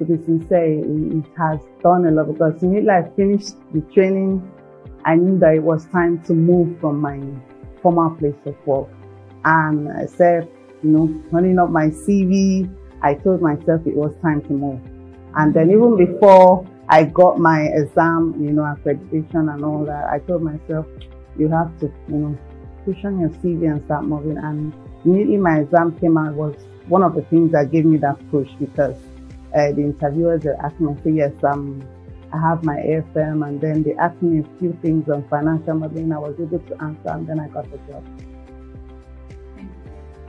to be sincere, it has done a lot, because immediately I finished the training, I knew that it was time to move from my former place of work. And I said, running up my CV, I told myself it was time to move. And then even before I got my exam, accreditation and all that, I told myself, you have to, push on your CV and start moving. And immediately my exam came out was one of the things that gave me that push, because the interviewers asked me, I said, yes, I have my AFM, and then they asked me a few things on financial modeling. I was able to answer, and then I got the job.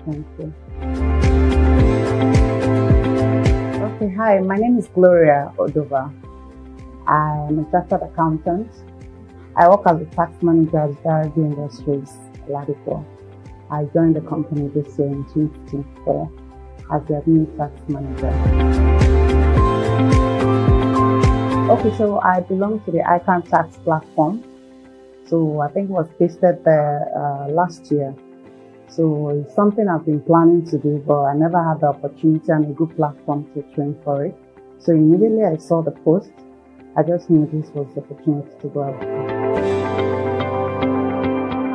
Thank you. Okay, hi, my name is Gloria Odova. I'm a chartered accountant. I work as a tax manager at Garage Industries, Ladipo. I joined the company this year in 2024 as the new tax manager. Okay, so I belong to the ICANN tax platform. So I think it was pasted there last year. So it's something I've been planning to do, but I never had the opportunity and a good platform to train for it. So immediately I saw the post, I just knew this was the opportunity to go out.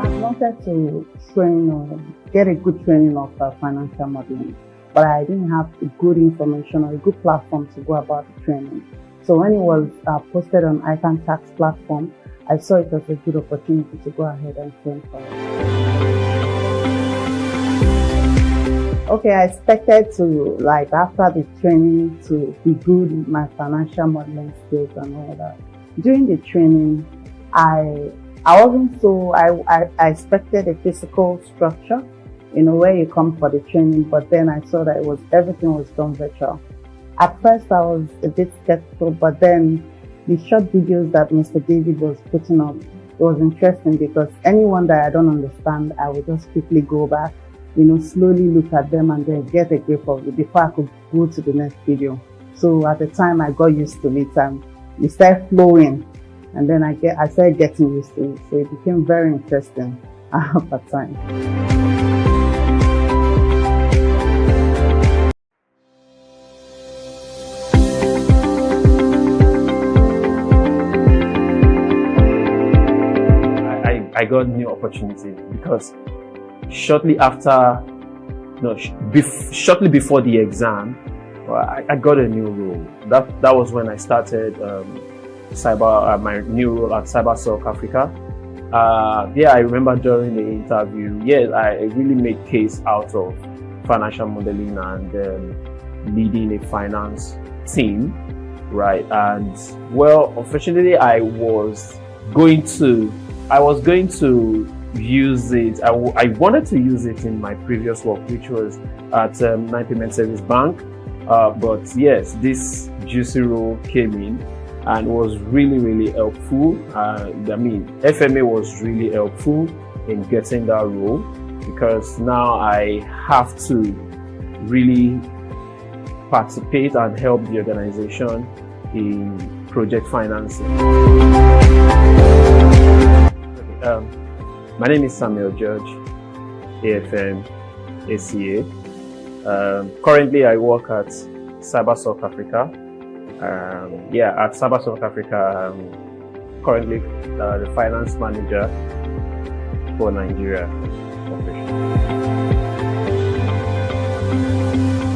I wanted to train or get a good training of financial modeling, but I didn't have good information or a good platform to go about the training. So when it was posted on ICANN tax platform, I saw it as a good opportunity to go ahead and train for it. Okay, I expected to, after the training, to be good in my financial modeling skills and all that. During the training, I wasn't so, I expected a physical structure, where you come for the training, but then I saw that everything was done virtual. At first, I was a bit skeptical, but then the short videos that Mr. David was putting up, it was interesting, because anyone that I don't understand, I would just quickly go back, slowly look at them and then get a grip of it before I could go to the next video. So at the time, I got used to it, and it started flowing, and then I started getting used to it. So it became very interesting over time. I got new opportunity because shortly before the exam, I got a new role. That was when I started my new role at CyberSoc Africa. I remember during the interview, I really made case out of financial modeling and leading a finance team, right? And unfortunately, I was going to use it. I wanted to use it in my previous work, which was at Nine Payment Service Bank. But yes, this juicy role came in and was really, really helpful. FMA was really helpful in getting that role, because now I have to really participate and help the organization in project financing. My name is Samuel George, AFM, ACA. Currently, I work at CyberSoc Africa. At CyberSoc Africa, I'm currently the finance manager for Nigeria operation.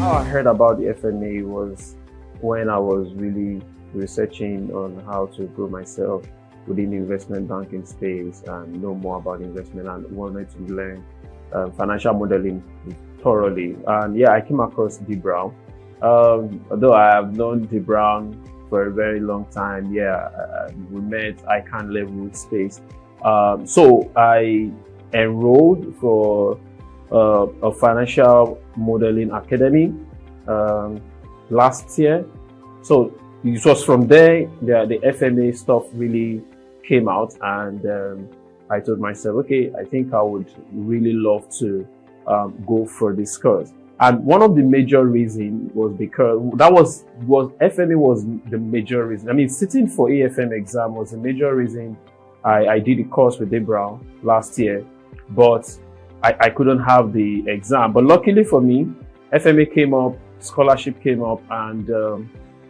How I heard about the FMA was when I was really researching on how to grow myself within the investment banking space and know more about investment, and wanted to learn financial modeling thoroughly. And I came across dbrown. Although I have known dbrown for a very long time, we met ICANN level space. So I enrolled for a financial modeling academy last year. So it was from there the FMA stuff really came out, and I told myself, okay, I think I would really love to go for this course. And one of the major reasons was because FMA was the major reason. Sitting for AFM exam was the major reason I did a course with dbrown last year, but I couldn't have the exam. But luckily for me, FMA came up, scholarship came up, and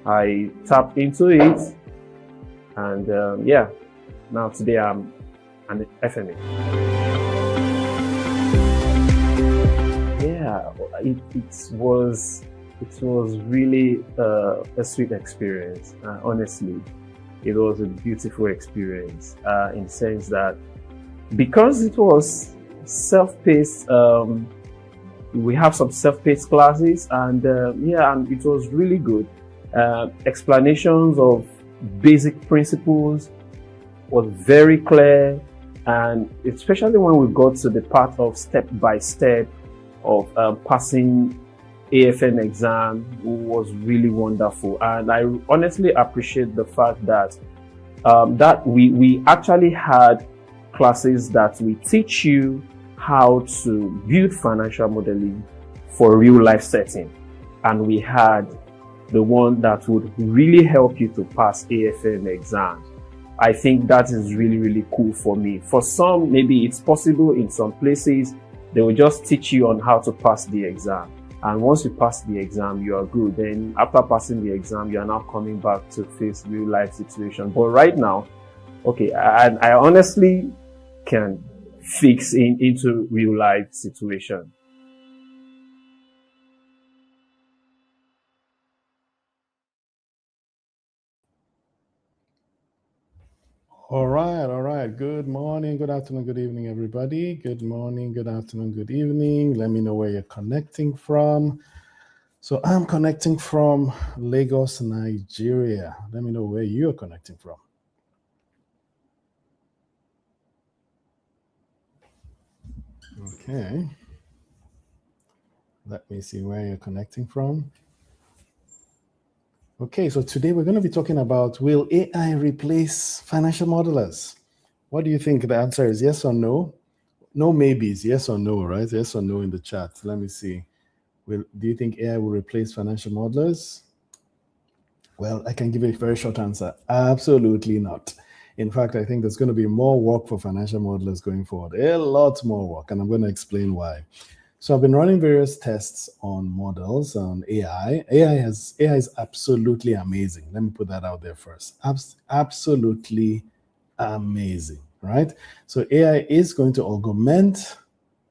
I tapped into it, and now today I'm an FMA. Yeah, it was really a sweet experience. Honestly, it was a beautiful experience in the sense that because it was self-paced. We have some self-paced classes, and and it was really good. Explanations of basic principles was very clear, and especially when we got to the part of step by step of passing AFN exam was really wonderful. And I honestly appreciate the fact that that we actually had classes that we teach you how to build financial modeling for real life setting, and we had the one that would really help you to pass AFN exams. I think that is really, really cool for me. For some, maybe it's possible in some places, they will just teach you on how to pass the exam. And once you pass the exam, you are good. Then after passing the exam, you are now coming back to face real life situations. But right now, okay, I honestly can fix into real life situation. All right, all right. Good morning, good afternoon, good evening, everybody. Good morning, good afternoon, good evening. Let me know where you're connecting from. So I'm connecting from Lagos, Nigeria. Let me know where you're connecting from. Okay. Let me see where you're connecting from. Okay, so today we're going to be talking about, will AI replace financial modelers? What do you think? The answer is yes or no? No maybes, yes or no, right? Yes or no in the chat. Let me see. Do you think AI will replace financial modelers? Well, I can give a very short answer. Absolutely not. In fact, I think there's going to be more work for financial modelers going forward. A lot more work, and I'm going to explain why. So I've been running various tests on models on AI. AI is absolutely amazing. Let me put that out there first. Absolutely amazing, right? So AI is going to augment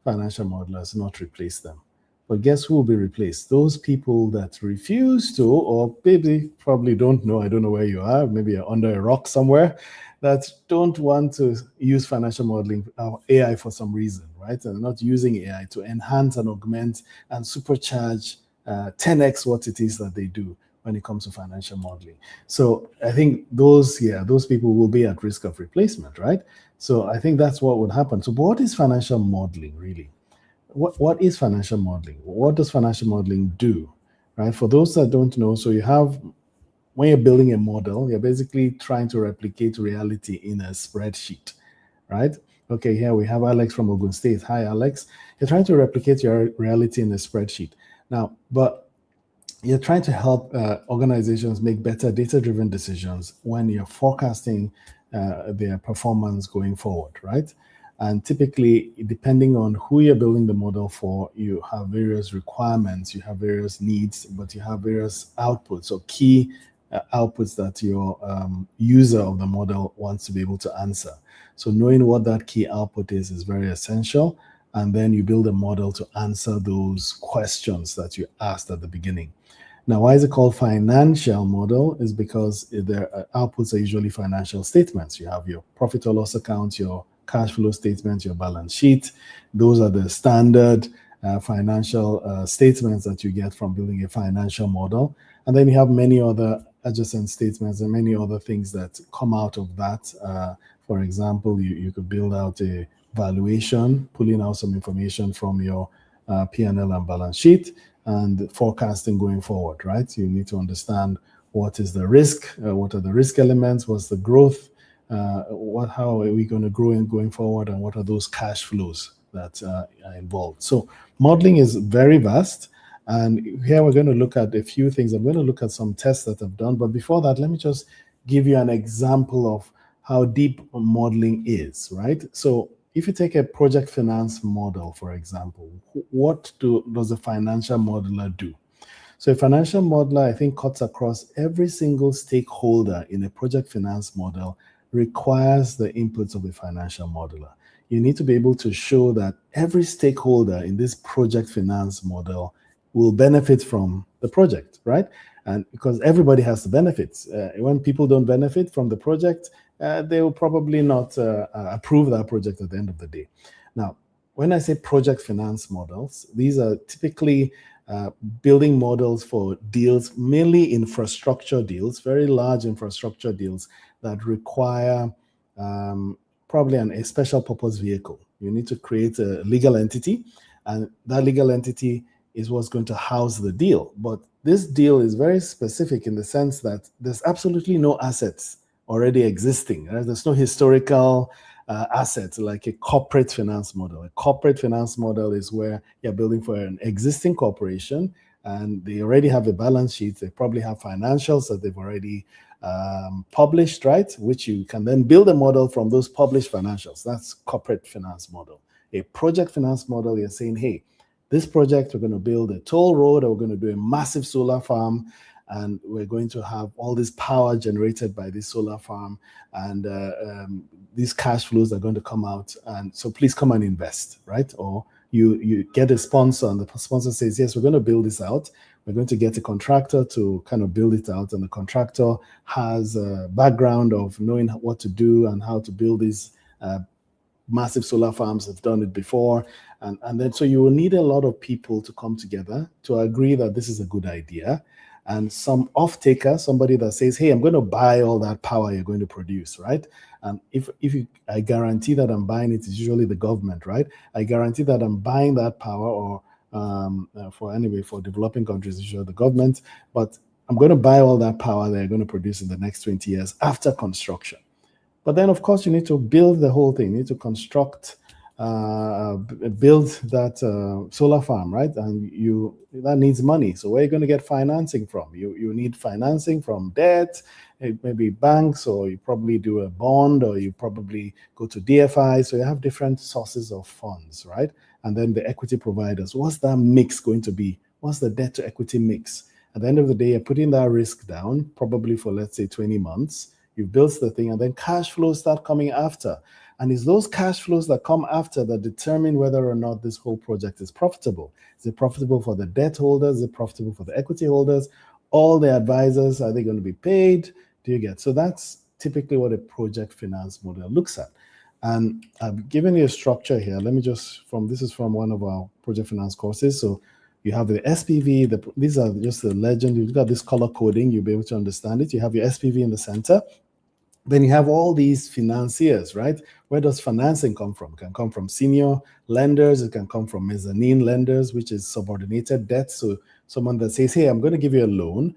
financial modelers, not replace them. But guess who will be replaced? Those people that refuse to, or maybe probably don't know, I don't know where you are, maybe you're under a rock somewhere, that don't want to use financial modeling AI for some reason, right? And not using AI to enhance and augment and supercharge 10x what it is that they do when it comes to financial modeling. So I think those people will be at risk of replacement, right? So I think that's what would happen. So what is financial modeling really? What is financial modeling? What does financial modeling do, right? For those that don't know, so you have, when you're building a model, you're basically trying to replicate reality in a spreadsheet, right? Okay, here we have Alex from Ogun State. Hi, Alex. You're trying to replicate your reality in a spreadsheet. Now, but you're trying to help organizations make better data-driven decisions when you're forecasting their performance going forward, right? And typically, depending on who you're building the model for, you have various requirements, you have various needs, but you have various outputs or key outputs that your user of the model wants to be able to answer. So knowing what that key output is very essential. And then you build a model to answer those questions that you asked at the beginning. Now, why is it called financial model? Is because their outputs are usually financial statements. You have your profit or loss account, your cash flow statement, your balance sheet. Those are the standard financial statements that you get from building a financial model. And then you have many other adjacent statements and many other things that come out of that. For example, you could build out a valuation, pulling out some information from your P&L and balance sheet, and forecasting going forward, right? You need to understand what is the risk, what are the risk elements, what's the growth, how are we going to grow in going forward, and what are those cash flows that are involved. So modeling is very vast. And here we're going to look at a few things. I'm going to look at some tests that I've done. But before that, let me just give you an example of how deep modeling is, right? So if you take a project finance model, for example, what does a financial modeler do? So a financial modeler, I think, cuts across every single stakeholder in a project finance model, requires the inputs of a financial modeler. You need to be able to show that every stakeholder in this project finance model will benefit from the project, right? And because everybody has the benefits. When people don't benefit from the project, they will probably not approve that project at the end of the day. Now, when I say project finance models, these are typically building models for deals, mainly infrastructure deals, very large infrastructure deals that require probably a special purpose vehicle. You need to create a legal entity, and that legal entity is what's going to house the deal. But this deal is very specific in the sense that there's absolutely no assets already existing. Right? There's no historical assets like a corporate finance model. A corporate finance model is where you're building for an existing corporation and they already have a balance sheet. They probably have financials that they've already published, right? Which you can then build a model from those published financials. That's corporate finance model. A project finance model, you're saying, hey, this project, we're going to build a toll road, or we're going to do a massive solar farm, and we're going to have all this power generated by this solar farm, and these cash flows are going to come out, and so please come and invest, right? Or you get a sponsor, and the sponsor says, yes, we're going to build this out. We're going to get a contractor to kind of build it out, and the contractor has a background of knowing what to do and how to build these massive solar farms. Have done it before, and then so you will need a lot of people to come together to agree that this is a good idea, and some off-taker, somebody that says, hey, I'm going to buy all that power you're going to produce, right? And I guarantee that I'm buying it, is usually the government, right? I guarantee that I'm buying that power, or for developing countries, it's usually the government, but I'm going to buy all that power they're going to produce in the next 20 years after construction. But then, of course, you need to build the whole thing. You need to construct, build that solar farm, right? And that needs money. So where are you going to get financing from? You need financing from debt, maybe banks, or you probably do a bond, or you probably go to DFI. So you have different sources of funds, right? And then the equity providers. What's that mix going to be? What's the debt to equity mix? At the end of the day, you're putting that risk down, probably for, let's say, 20 months. You've built the thing, and then cash flows start coming after. And it's those cash flows that come after that determine whether or not this whole project is profitable. Is it profitable for the debt holders? Is it profitable for the equity holders? All the advisors, are they going to be paid? Do you get? So that's typically what a project finance model looks at. And I've given you a structure here. Let me this is from one of our project finance courses. So you have the SPV, these are just the legend. You've got this color coding, you'll be able to understand it. You have your SPV in the center. Then you have all these financiers, right? Where does financing come from? It can come from senior lenders. It can come from mezzanine lenders, which is subordinated debt. So someone that says, hey, I'm going to give you a loan,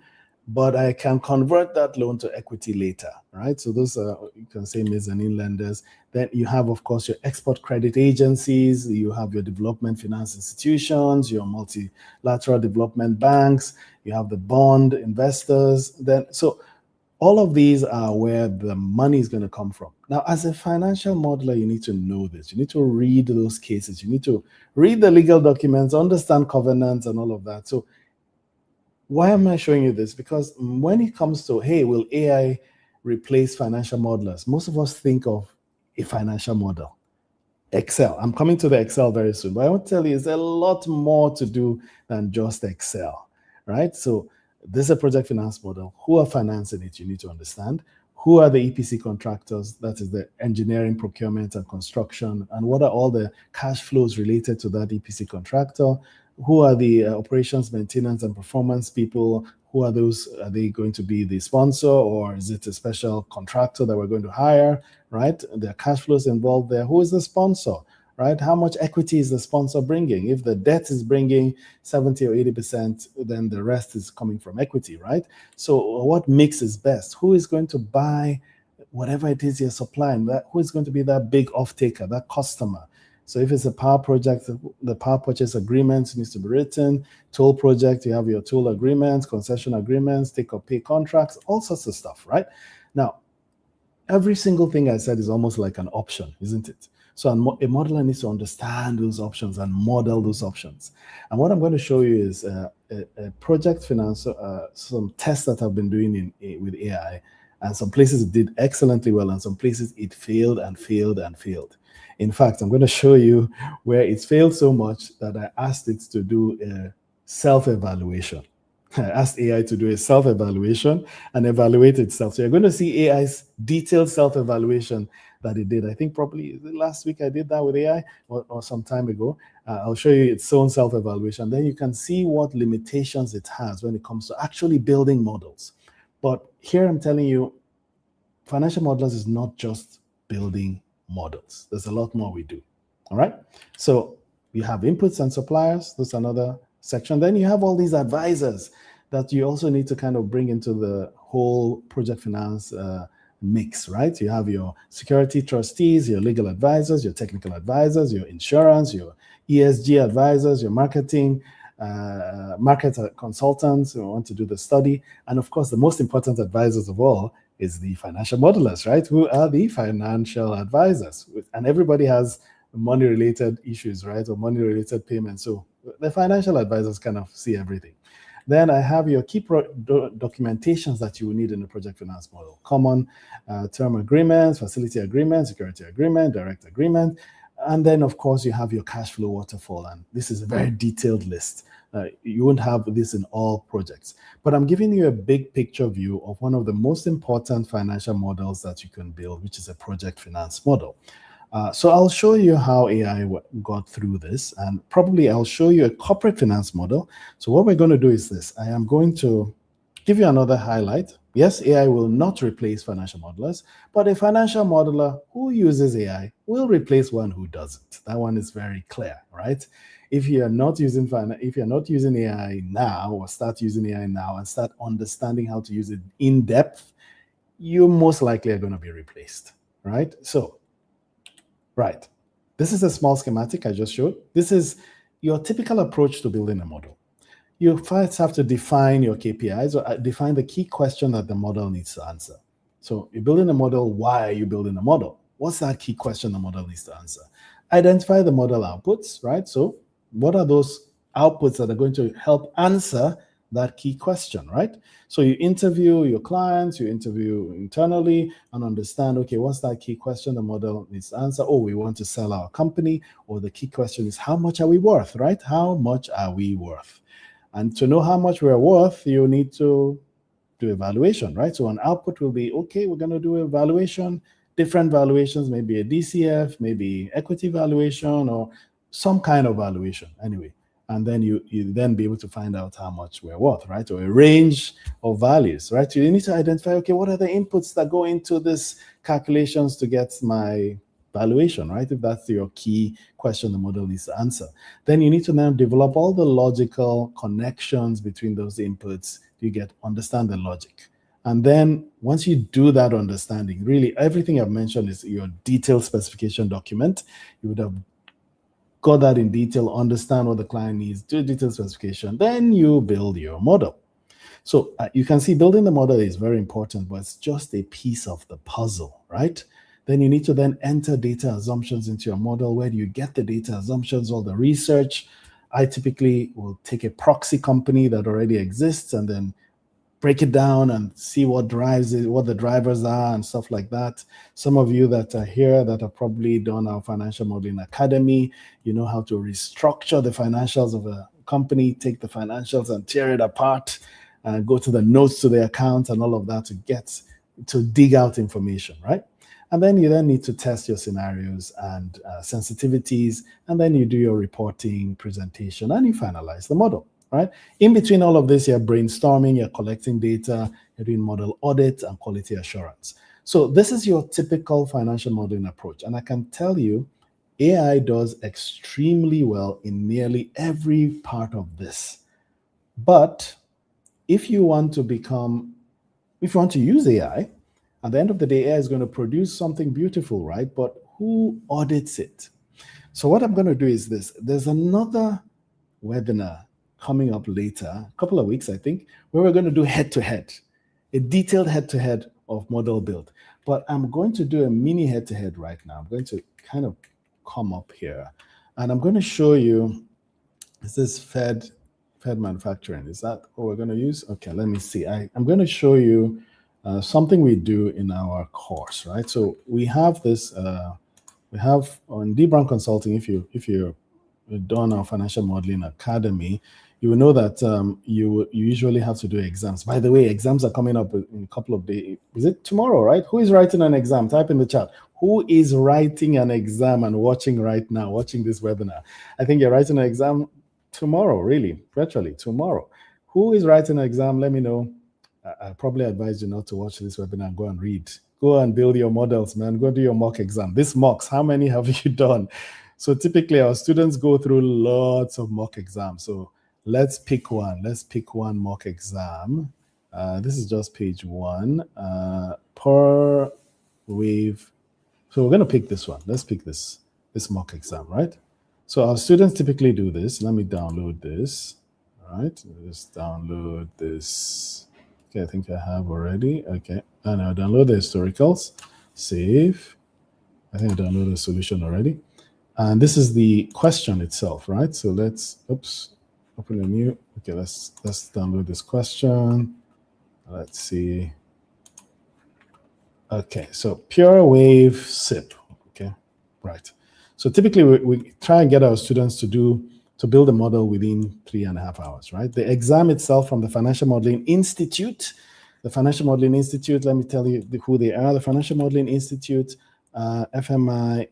but I can convert that loan to equity later, right? So those are, you can say, mezzanine lenders. Then you have, of course, your export credit agencies. You have your development finance institutions, your multilateral development banks. You have the bond investors. Then so all of these are where the money is going to come from. Now, as a financial modeler, you need to know this. You need to read those cases. You need to read the legal documents, understand covenants and all of that. So why am I showing you this? Because when it comes to, hey, will AI replace financial modelers? Most of us think of a financial model. Excel. I'm coming to the Excel very soon, but I want to tell you, it's a lot more to do than just Excel, right? So this is a project finance model. Who are financing it? You need to understand. Who are the EPC contractors? That is the engineering, procurement, and construction. And what are all the cash flows related to that EPC contractor? Who are the operations, maintenance, and performance people? Who are those? Are they going to be the sponsor, or is it a special contractor that we're going to hire, right? There are cash flows involved there. Who is the sponsor, right? How much equity is the sponsor bringing? If the debt is bringing 70 or 80%, then the rest is coming from equity, right? So what mix is best? Who is going to buy whatever it is you're supplying? Who is going to be that big off-taker, that customer? So if it's a power project, the power purchase agreement needs to be written. Toll project, you have your toll agreements, concession agreements, take-or-pay contracts, all sorts of stuff, right? Now, every single thing I said is almost like an option, isn't it? So a modeler needs to understand those options and model those options. And what I'm going to show you is a project finance, some tests that I've been doing with AI, and some places it did excellently well, and some places it failed and failed and failed. In fact, I'm going to show you where it's failed so much that I asked it to do a self-evaluation. I asked AI to do a self-evaluation and evaluate itself. So you're going to see AI's detailed self-evaluation that it did. I think probably last week I did that with AI or some time ago. I'll show you its own self-evaluation. Then you can see what limitations it has when it comes to actually building models. But here I'm telling you, financial modelers is not just building models. There's a lot more we do. All right. So you have inputs and suppliers. That's another section. Then you have all these advisors that you also need to kind of bring into the whole project finance mix, right? You have your security trustees, your legal advisors, your technical advisors, your insurance, your ESG advisors, your marketing, market consultants who want to do the study. And of course, the most important advisors of all is the financial modelers, right? Who are the financial advisors. And everybody has money-related issues, right? Or money-related payments. So the financial advisors kind of see everything. Then I have your key documentations that you will need in the project finance model. Common term agreements, facility agreement, security agreement, direct agreement. And then, of course, you have your cash flow waterfall. And this is a very detailed list. You won't have this in all projects. But I'm giving you a big picture view of one of the most important financial models that you can build, which is a project finance model. So I'll show you how AI got through this, and probably I'll show you a corporate finance model. So what we're going to do is this. I am going to give you another highlight. Yes, AI will not replace financial modelers, but a financial modeler who uses AI will replace one who doesn't. That one is very clear, right? If you're not using AI now, or start using AI now and start understanding how to use it in depth, you most likely are going to be replaced, right? So, right. This is a small schematic I just showed. This is your typical approach to building a model. You first have to define your KPIs or define the key question that the model needs to answer. So you're building a model. Why are you building a model? What's that key question the model needs to answer? Identify the model outputs, right? So what are those outputs that are going to help answer that key question, right? So you interview your clients, you interview internally and understand, okay, what's that key question the model needs to answer? Oh, we want to sell our company. Or the key question is, how much are we worth, right? How much are we worth? And to know how much we're worth, you need to do evaluation, right? So an output will be, okay, we're going to do evaluation, different valuations, maybe a DCF, maybe equity valuation, or some kind of valuation anyway. And then you then be able to find out how much we're worth, right? Or a range of values, right? You need to identify, okay, what are the inputs that go into this calculations to get my valuation, right? If that's your key question the model needs to answer. Then you need to now develop all the logical connections between those inputs. You understand the logic. And then once you do that understanding, really everything I've mentioned is your detailed specification document. You would have got that in detail, understand what the client needs, do a detailed specification, then you build your model. So you can see building the model is very important, but it's just a piece of the puzzle, right? Then you need to then enter data assumptions into your model. Where do you get the data assumptions, all the research? I typically will take a proxy company that already exists and then break it down and see what drives it, what the drivers are and stuff like that. Some of you that are here that have probably done our financial modeling academy, you know how to restructure the financials of a company, take the financials and tear it apart, go to the notes to the account and all of that to dig out information, right? And then you then need to test your scenarios and sensitivities, and then you do your reporting, presentation, and you finalize the model. Right? In between all of this, you're brainstorming, you're collecting data, you're doing model audit and quality assurance. So this is your typical financial modeling approach. And I can tell you, AI does extremely well in nearly every part of this. But if you want to use AI, at the end of the day, AI is going to produce something beautiful, right? But who audits it? So what I'm going to do is this. There's another webinar coming up later, a couple of weeks, I think, where we're going to do head-to-head, a detailed head-to-head of model build. But I'm going to do a mini head-to-head right now. I'm going to kind of come up here, and I'm going to show you, is this Fed manufacturing? Is that what we're going to use? Okay, let me see. I'm going to show you something we do in our course, right? So we have this, we have on dbrown consulting, if you're done our financial modeling academy, you will know that you usually have to do exams. By the way, exams are coming up in a couple of days. Is it tomorrow, right? Who is writing an exam? Type in the chat. Who is writing an exam and watching right now, watching this webinar? I think you're writing an exam tomorrow, really, virtually tomorrow. Who is writing an exam? Let me know. I probably advise you not to watch this webinar and go and read. Go and build your models, man. Go do your mock exam. This mocks, how many have you done? So typically our students go through lots of mock exams. So let's pick one. Let's pick one mock exam. This is just page 1 per wave. So we're going to pick this one. Let's pick this mock exam, right? So our students typically do this. Let me download this. All right, just download this. Okay, I think I have already. Okay, and I'll download the historicals. Save. I think I downloaded the solution already. And this is the question itself, right? So let's, open a new. Okay, let's download this question. Let's see. Okay, so pure wave SIP. Okay, right. So typically we try and get our students to build a model within 3.5 hours, right? The exam itself from the Financial Modeling Institute. The Financial Modeling Institute, let me tell you who they are. The Financial Modeling Institute, FM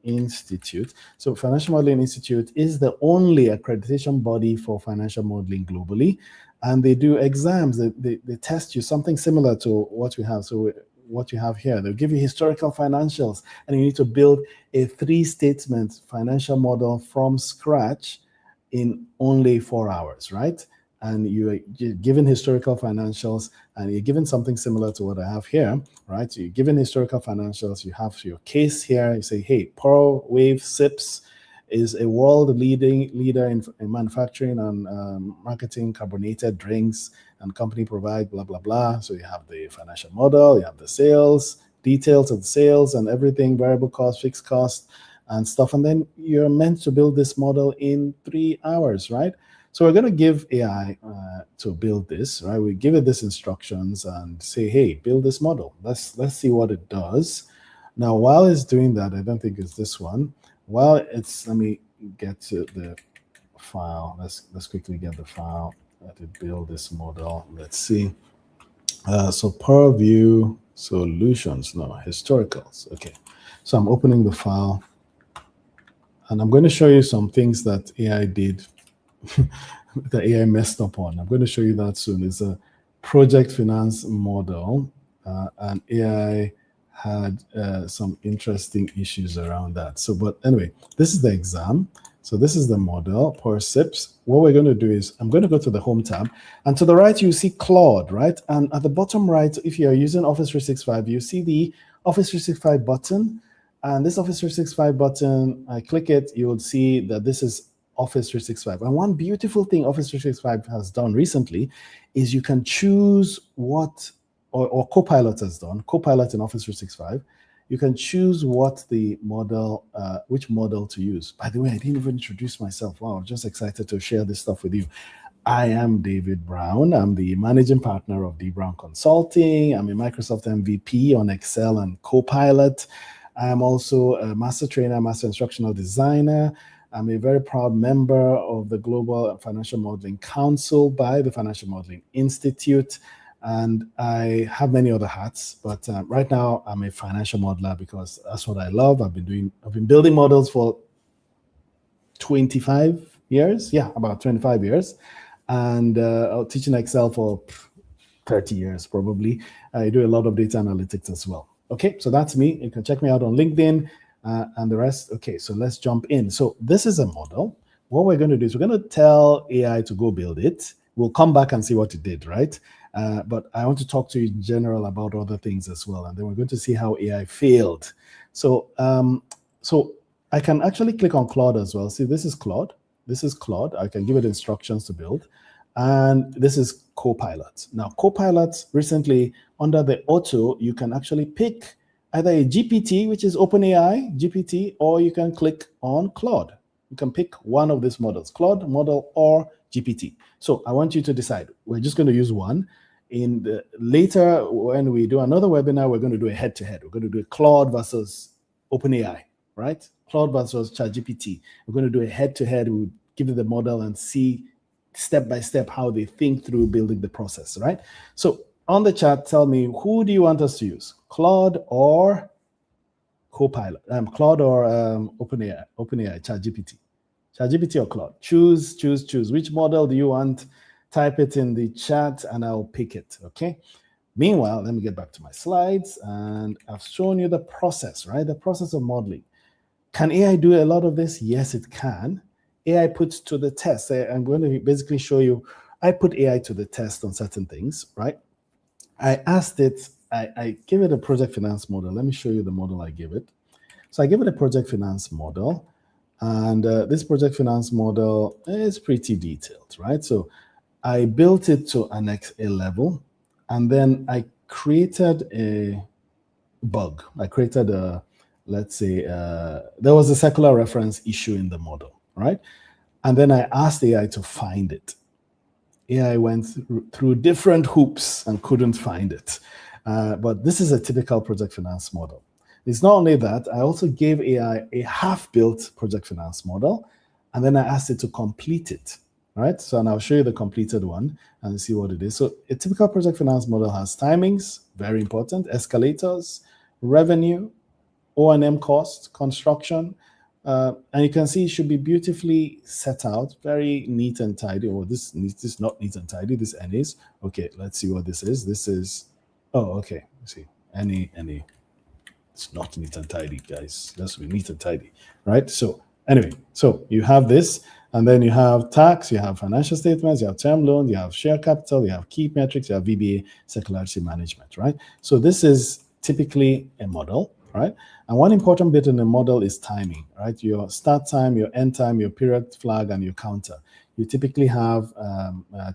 Institute. So Financial Modeling Institute is the only accreditation body for financial modeling globally. And they do exams. They test you something similar to what we have. So what you have here, they'll give you historical financials, and you need to build a 3-statement financial model from scratch in only 4 hours, right? And you're given historical financials, and you're given something similar to what I have here, right? So you're given historical financials, you have your case here, you say, hey, Pearl Wave Sips is a world leader in manufacturing and marketing carbonated drinks, and company provide blah, blah, blah. So you have the financial model, you have the sales, details of the sales and everything, variable cost, fixed cost, and stuff. And then you're meant to build this model in 3 hours, right? So we're going to give AI to build this, right? We give it this instructions and say, hey, build this model. Let's see what it does. Now, while it's doing that, I don't think it's this one. While it's, let me get to the file. Let's quickly get the file to build this model. Let's see. So Purview Solutions, no, historicals. Okay. So I'm opening the file, and I'm going to show you some things that AI did that AI messed up on. I'm going to show you that soon. It's a project finance model, and AI had some interesting issues around that. So, but anyway, this is the exam. So this is the model, per SIPs. What we're going to do is I'm going to go to the Home tab, and to the right, you see Claude, right? And at the bottom right, if you're using Office 365, you see the Office 365 button. And this Office 365 button, I click it, you will see that this is Office 365. And one beautiful thing Office 365 has done recently is you can choose what, or Copilot has done, Copilot in Office 365, you can choose what the model, which model to use. By the way, I didn't even introduce myself. Wow, I'm just excited to share this stuff with you. I am David Brown. I'm the managing partner of dbrown Consulting. I'm a Microsoft MVP on Excel and Copilot. I'm also a master trainer, master instructional designer. I'm a very proud member of the Global Financial Modeling Council by the Financial Modeling Institute. And I have many other hats, but right now I'm a financial modeler because that's what I love. I've been building models for 25 years. Yeah, about 25 years. And teaching Excel for 30 years, probably. I do a lot of data analytics as well. Okay, so that's me. You can check me out on LinkedIn and the rest. Okay, so let's jump in. So this is a model. What we're going to do is we're going to tell AI to go build it. We'll come back and see what it did, right? But I want to talk to you in general about other things as well. And then we're going to see how AI failed. So, so I can actually click on Claude as well. See, this is Claude. This is Claude. I can give it instructions to build. And this is Copilot. Now, Copilot recently, under the auto, you can actually pick either a GPT, which is OpenAI, GPT, or you can click on Claude. You can pick one of these models, Claude model or GPT. So I want you to decide. We're just going to use one. Later, when we do another webinar, we're going to do a head-to-head. We're going to do a Claude versus OpenAI, right? Claude versus ChatGPT. We're going to do a head-to-head. We'll give you the model and see step by step how they think through building the process, right? So on the chat, tell me, who do you want us to use? Claude or Copilot? Claude or OpenAI, ChatGPT? ChatGPT or Claude? Choose. Which model do you want? Type it in the chat and I'll pick it, okay? Meanwhile, let me get back to my slides, and I've shown you the process, right? The process of modeling. Can AI do a lot of this? Yes, it can. AI puts to the test. I'm going to basically show you, I put AI to the test on certain things, right? I asked it, I gave it a project finance model. Let me show you the model I gave it. So I gave it a project finance model, and this project finance model is pretty detailed, right? So I built it to an XA level, and then I created a bug. I created a, let's say, there was a circular reference issue in the model, right? And then I asked AI to find it. AI went through different hoops and couldn't find it. But this is a typical project finance model. It's not only that, I also gave AI a half-built project finance model, and then I asked it to complete it, right? So, and I'll show you the completed one and see what it is. So a typical project finance model has timings, very important, escalators, revenue, O&M cost, construction, and you can see it should be beautifully set out, very neat and tidy. Oh, this is not neat and tidy, this N is. Okay, let's see what this is. This is, oh, okay, let's see, any. It's not neat and tidy, guys. That's be neat and tidy, right? So anyway, so you have this, and then you have tax, you have financial statements, you have term loans, you have share capital, you have key metrics, you have VBA, circularity management, right? So this is typically a model, right? And one important bit in the model is timing, right? Your start time, your end time, your period flag, and your counter. You typically have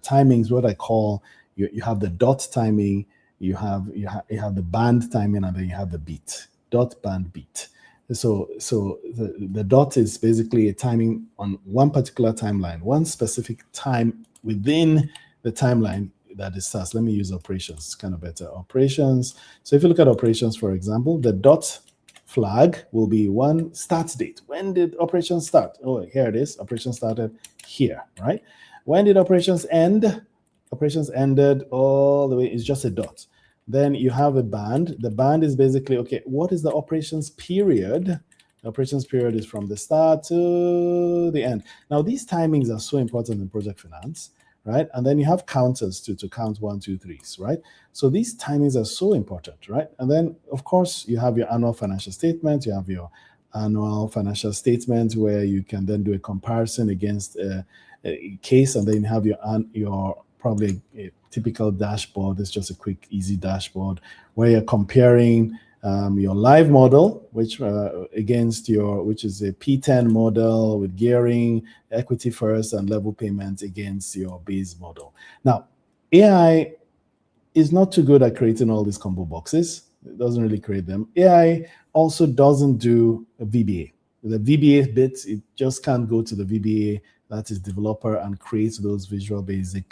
timings, what I call, you have the dot timing, you have the band timing, and then you have the beat, dot, band, beat. So the dot is basically a timing on one particular timeline, one specific time within the timeline that it starts. Let me use operations, it's kind of better. Operations. So if you look at operations, for example, the dot flag will be one start date. When did operations start? Oh, here it is. Operations started here, right? When did operations end? Operations ended all the way, it's just a dot. Then you have a band. The band is basically, okay, what is the operations period? The operations period is from the start to the end. Now, these timings are so important in project finance, right? And then you have counters to count 1, 2, 3s, right? So these timings are so important, right? And then, of course, you have your annual financial statement. You have your annual financial statement where you can then do a comparison against a case, and then you have your probably a typical dashboard. It's just a quick, easy dashboard where you're comparing your live model, which against which is a P10 model with gearing, equity first, and level payments against your base model. Now, AI is not too good at creating all these combo boxes. It doesn't really create them. AI also doesn't do a VBA. The VBA bits, it just can't go to the VBA, that is developer, and create those visual basic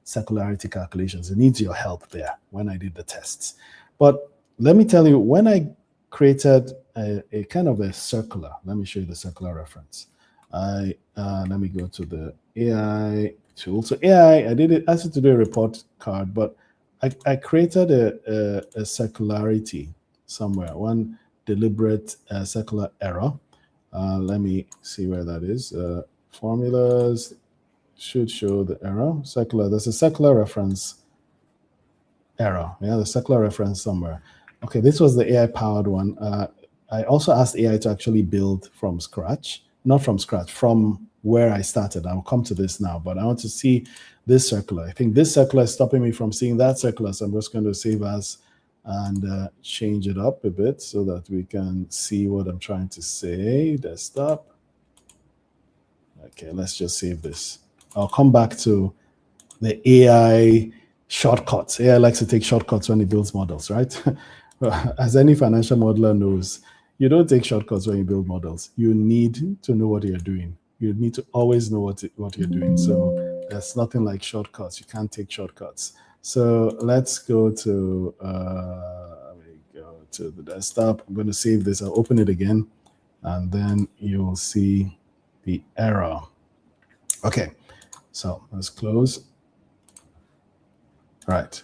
circularity calculations. It needs your help there when I did the tests. But let me tell you, when I created a kind of a circular, let me show you the circular reference. Let me go to the AI tool. So AI, I asked it to do a report card, but I created a circularity somewhere, one deliberate circular error. Let me see where that is. Formulas should show the error. Circular, there's a circular reference error. Yeah, the circular reference somewhere. Okay, this was the AI powered one. I also asked AI to actually build from scratch, not from scratch, from where I started. I'll come to this now, but I want to see this circular. I think this circular is stopping me from seeing that circular, so I'm just going to save as and change it up a bit so that we can see what I'm trying to say. Desktop. Okay, let's just save this. I'll come back to the AI shortcuts. AI likes to take shortcuts when it builds models, right? as any financial modeler knows, you don't take shortcuts when you build models. You need to know what you're doing. You need to always know what you're doing. So there's nothing like shortcuts. You can't take shortcuts. So let's go to the desktop. I'm going to save this. I'll open it again, and then you'll see the error. Okay, so let's close. Right,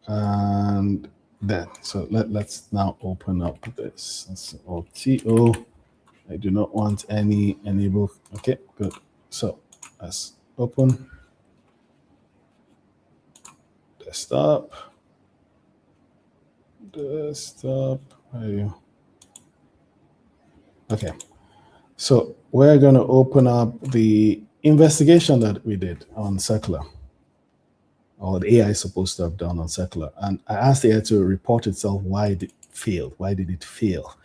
and then so let's now open up this. That's OTO. I do not want any enable. Okay, good. So let's open desktop. Okay, so we're going to open up the investigation that we did on Circular, or the AI is supposed to have done on Circular. And I asked the AI to report itself why it failed. Why did it fail?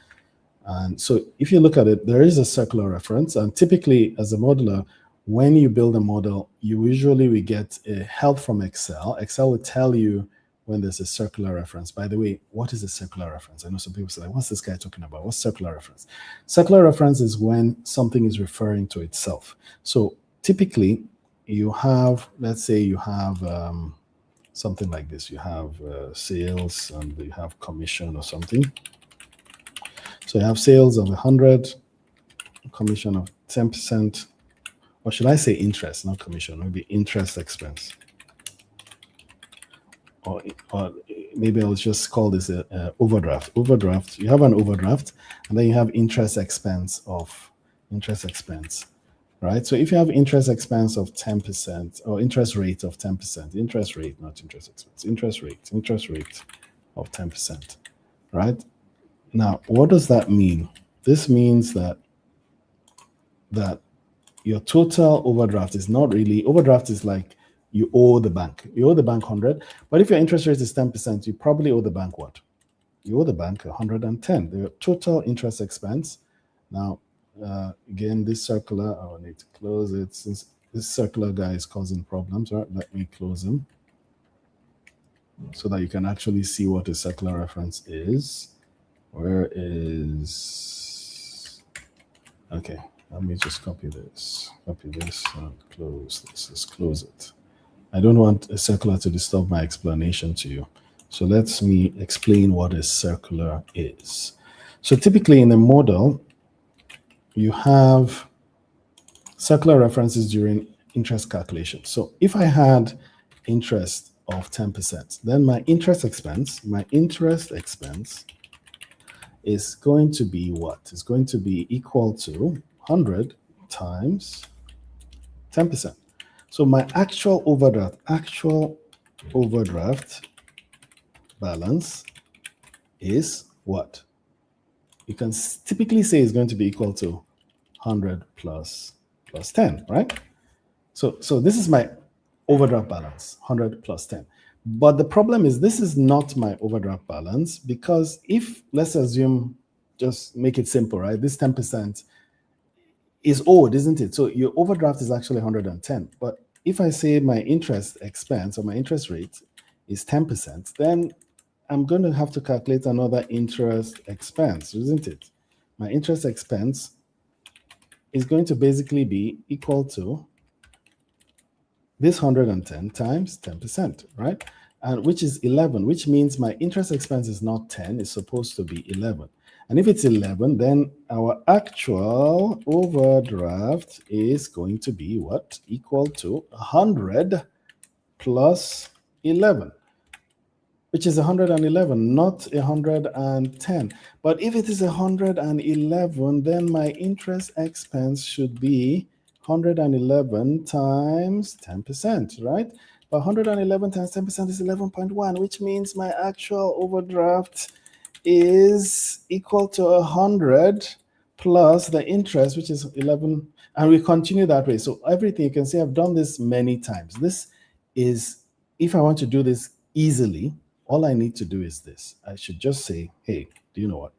And so if you look at it, there is a Circular reference. And typically, as a modeler, when you build a model, you usually will get help from Excel. Excel will tell you when there's a Circular reference. By the way, what is a Circular reference? I know some people say, like, what's this guy talking about? What's Circular reference? Circular reference is when something is referring to itself. So typically, you have, let's say you have something like this. You have sales and you have commission or something. So you have sales of 100, commission of 10%, or should I say interest, not commission, maybe interest expense. Or maybe I'll just call this a overdraft. Overdraft, you have an overdraft, and then you have interest expense, right? So if you have interest expense of 10%, or interest rate of 10%, interest rate, not interest expense, interest rate of 10%, right? Now, what does that mean? This means that your total overdraft is not really, overdraft is like you owe the bank. You owe the bank 100, but if your interest rate is 10%, you probably owe the bank what? You owe the bank 110, the total interest expense. Now, again, this circular, I need to close it since this circular guy is causing problems, right? Let me close him so that you can actually see what a circular reference is. Where is, okay, let me just copy this and close this. Let's close it. I don't want a circular to disturb my explanation to you. So let me explain what a circular is. So typically in a model, you have circular references during interest calculation. So if I had interest of 10%, then my interest expense is going to be what? It's going to be equal to 100 times 10%. So my actual overdraft balance is what? You can typically say it's going to be equal to 100 plus 10, right? So this is my overdraft balance, 100 plus 10. But the problem is this is not my overdraft balance, because if, let's assume, just make it simple, right? This 10% is owed, isn't it? So your overdraft is actually 110. But if I say my interest expense or my interest rate is 10%, then I'm going to have to calculate another interest expense, isn't it? My interest expense is going to basically be equal to this 110 times 10%, right? And which is 11, which means my interest expense is not 10, it's supposed to be 11. And if it's 11, then our actual overdraft is going to be what? Equal to 100 plus 11, which is 111, not 110. But if it is 111, then my interest expense should be 111 times 10%, right? But 111 times 10% is 11.1, which means my actual overdraft is equal to 100 plus the interest, which is 11, and we continue that way. So everything, you can see I've done this many times. This is, if I want to do this easily, all I need to do is this. I should just say, hey, do you know what?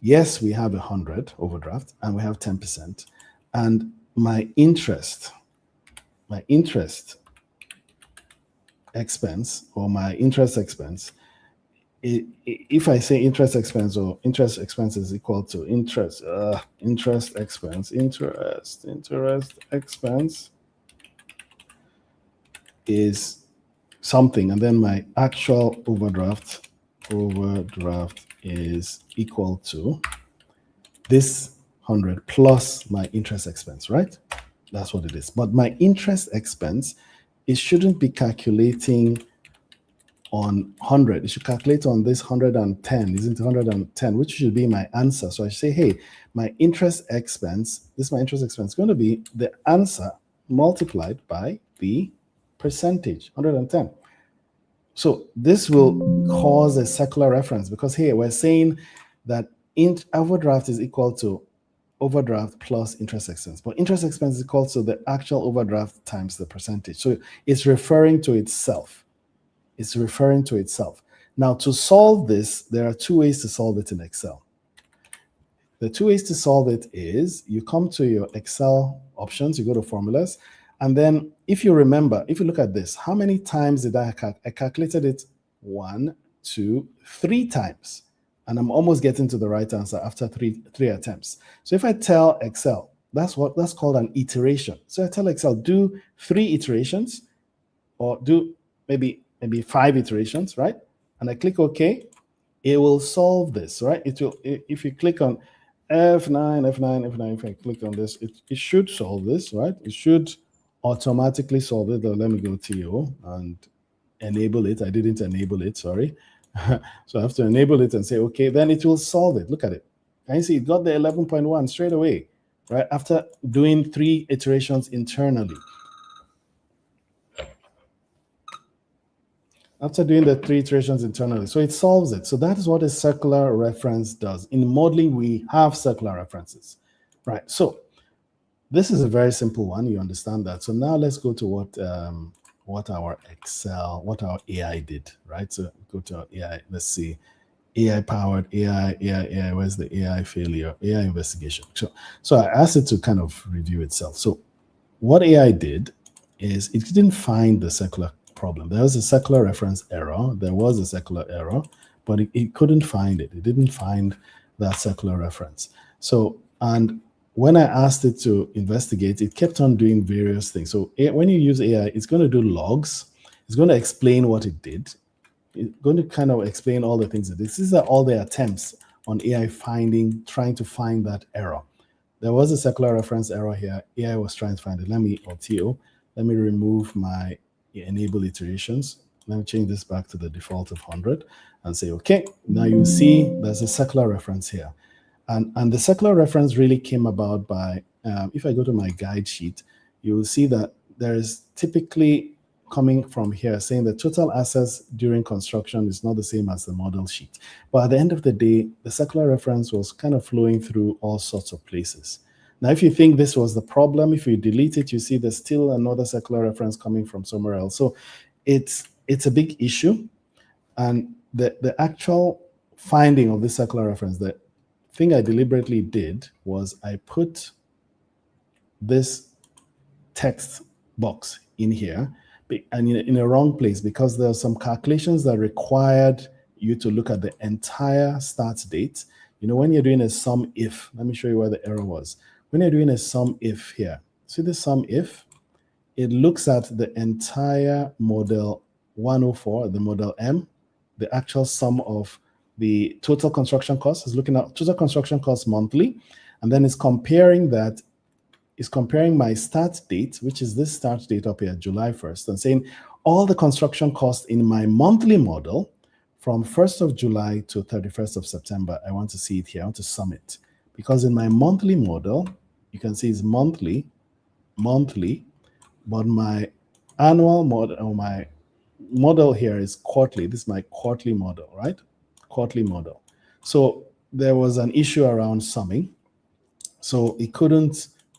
Yes, we have 100 overdraft and we have 10%. And my interest expense, or my interest expense, if I say interest expense or interest expense is equal to interest expense is something, and then my actual overdraft is equal to this 100 plus my interest expense, right? That's what it is. But my interest expense, it shouldn't be calculating on 100. It should calculate on this 110, isn't it? 110, which should be my answer. So I say, hey, my interest expense, this is my interest expense, going to be the answer multiplied by the percentage, 110. So this will cause a circular reference because here we're saying that overdraft is equal to overdraft plus interest expense, but interest expense is equal to the actual overdraft times the percentage. So it's referring to itself. It's referring to itself. Now, to solve this, there are two ways to solve it in Excel. The two ways to solve it is you come to your Excel options, you go to formulas, and then if you remember, if you look at this, how many times did I calculated it? 1, 2, 3 times. And I'm almost getting to the right answer after three attempts. So if I tell Excel, that's called an iteration. So I tell Excel, do 3 iterations or do maybe 5 iterations, right? And I click OK, it will solve this, right? It will, if you click on F9, if I click on this, it should solve this, right? It should automatically solve it. Let me go TO and enable it. I didn't enable it, sorry. So I have to enable it and say, okay, then it will solve it. Look at it. Can you see it got the 11.1 straight away, right? After doing 3 iterations internally. After doing the 3 iterations internally. So it solves it. So that is what a circular reference does. In modeling, we have circular references, right? So this is a very simple one. You understand that. So now let's go to what our AI did, right? So go to our AI. Let's see. AI powered AI. Where's the AI failure? AI investigation. So I asked it to kind of review itself. So what AI did is it didn't find the circular problem. There was a circular reference error. There was a circular error, but it couldn't find it. It didn't find that circular reference. So, and when I asked it to investigate, it kept on doing various things. So when you use AI, it's going to do logs. It's going to explain what it did. It's going to kind of explain all the things that these are all the attempts on AI trying to find that error. There was a circular reference error here. AI was trying to find it. Let me remove my enable iterations. Let me change this back to the default of 100 and say, okay, now you see there's a circular reference here. And the circular reference really came about by, if I go to my guide sheet, you will see that there is typically coming from here saying the total assets during construction is not the same as the model sheet. But at the end of the day, the circular reference was kind of flowing through all sorts of places. Now, if you think this was the problem, if you delete it, you see there's still another circular reference coming from somewhere else. So it's a big issue. And the actual finding of this circular reference, the thing I deliberately did was I put this text box in here and in a wrong place because there are some calculations that required you to look at the entire start date. When you're doing a sum if, let me show you where the error was. When you're doing a sum if here, see the sum if? It looks at the entire model 104, the model M, the actual sum of the total construction cost. Is looking at total construction cost monthly, and then it's comparing that. Is comparing my start date, which is this start date up here, July 1st, and saying all the construction costs in my monthly model from 1st of July to 31st of September. I want to see it here. I want to sum it. Because in my monthly model, you can see it's monthly, but my annual model, or my model here is quarterly. This is my quarterly model, right? Quarterly model. So there was an issue around summing. So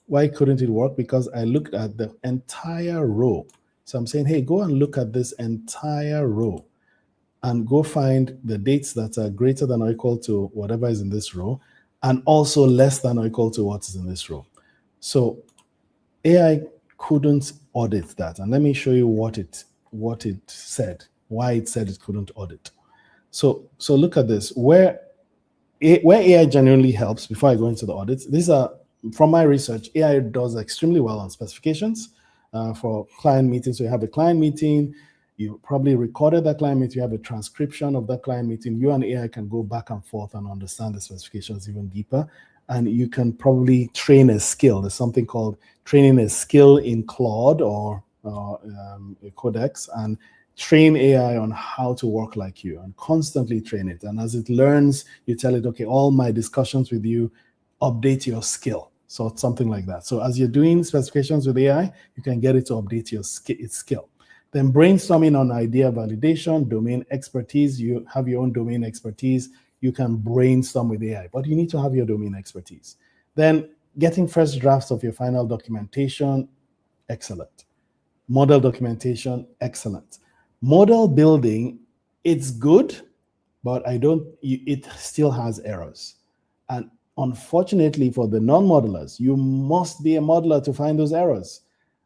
why couldn't it work? Because I looked at the entire row. So I'm saying, hey, go and look at this entire row and go find the dates that are greater than or equal to whatever is in this row, and also less than or equal to what is in this row. So AI couldn't audit that. And let me show you what it said, why it said it couldn't audit. So look at this. Where AI genuinely helps, before I go into the audits, these are from my research. AI does extremely well on specifications for client meetings. So you have a client meeting, you probably recorded that client meeting, you have a transcription of that client meeting. You and AI can go back and forth and understand the specifications even deeper. And you can probably train a skill. There's something called training a skill in Claude or a Codex, and train AI on how to work like you and constantly train it. And as it learns, you tell it, okay, all my discussions with you, update your skill. So it's something like that. So as you're doing specifications with AI, you can get it to update its skill. Then brainstorming on idea validation, domain expertise. You have your own domain expertise. You can brainstorm with AI, but you need to have your domain expertise. Then getting first drafts of your final documentation, excellent. Model documentation, excellent. Model building, it's good, but it still has errors. And unfortunately for the non-modelers, you must be a modeler to find those errors.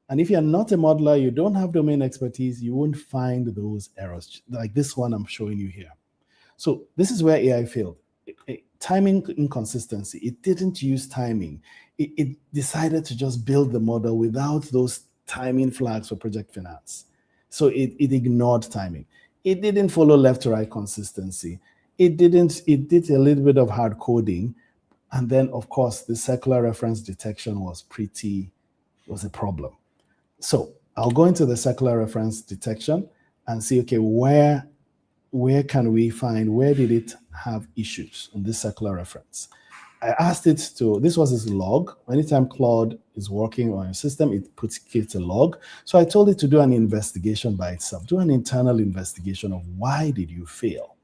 And if you're not a modeler, you don't have domain expertise, you won't find those errors, like this one I'm showing you here. So this is where AI failed. Timing inconsistency. It didn't use timing. It decided to just build the model without those timing flags for project finance. So it ignored timing. It didn't follow left to right consistency. It did a little bit of hard coding. And then, of course, the circular reference detection was a problem. So I'll go into the circular reference detection and see, okay, where can we find, where did it have issues in this circular reference? I asked it to, this was its log. Anytime Claude is working on a system, it puts a log. So I told it to do an investigation by itself, do an internal investigation of why did you fail?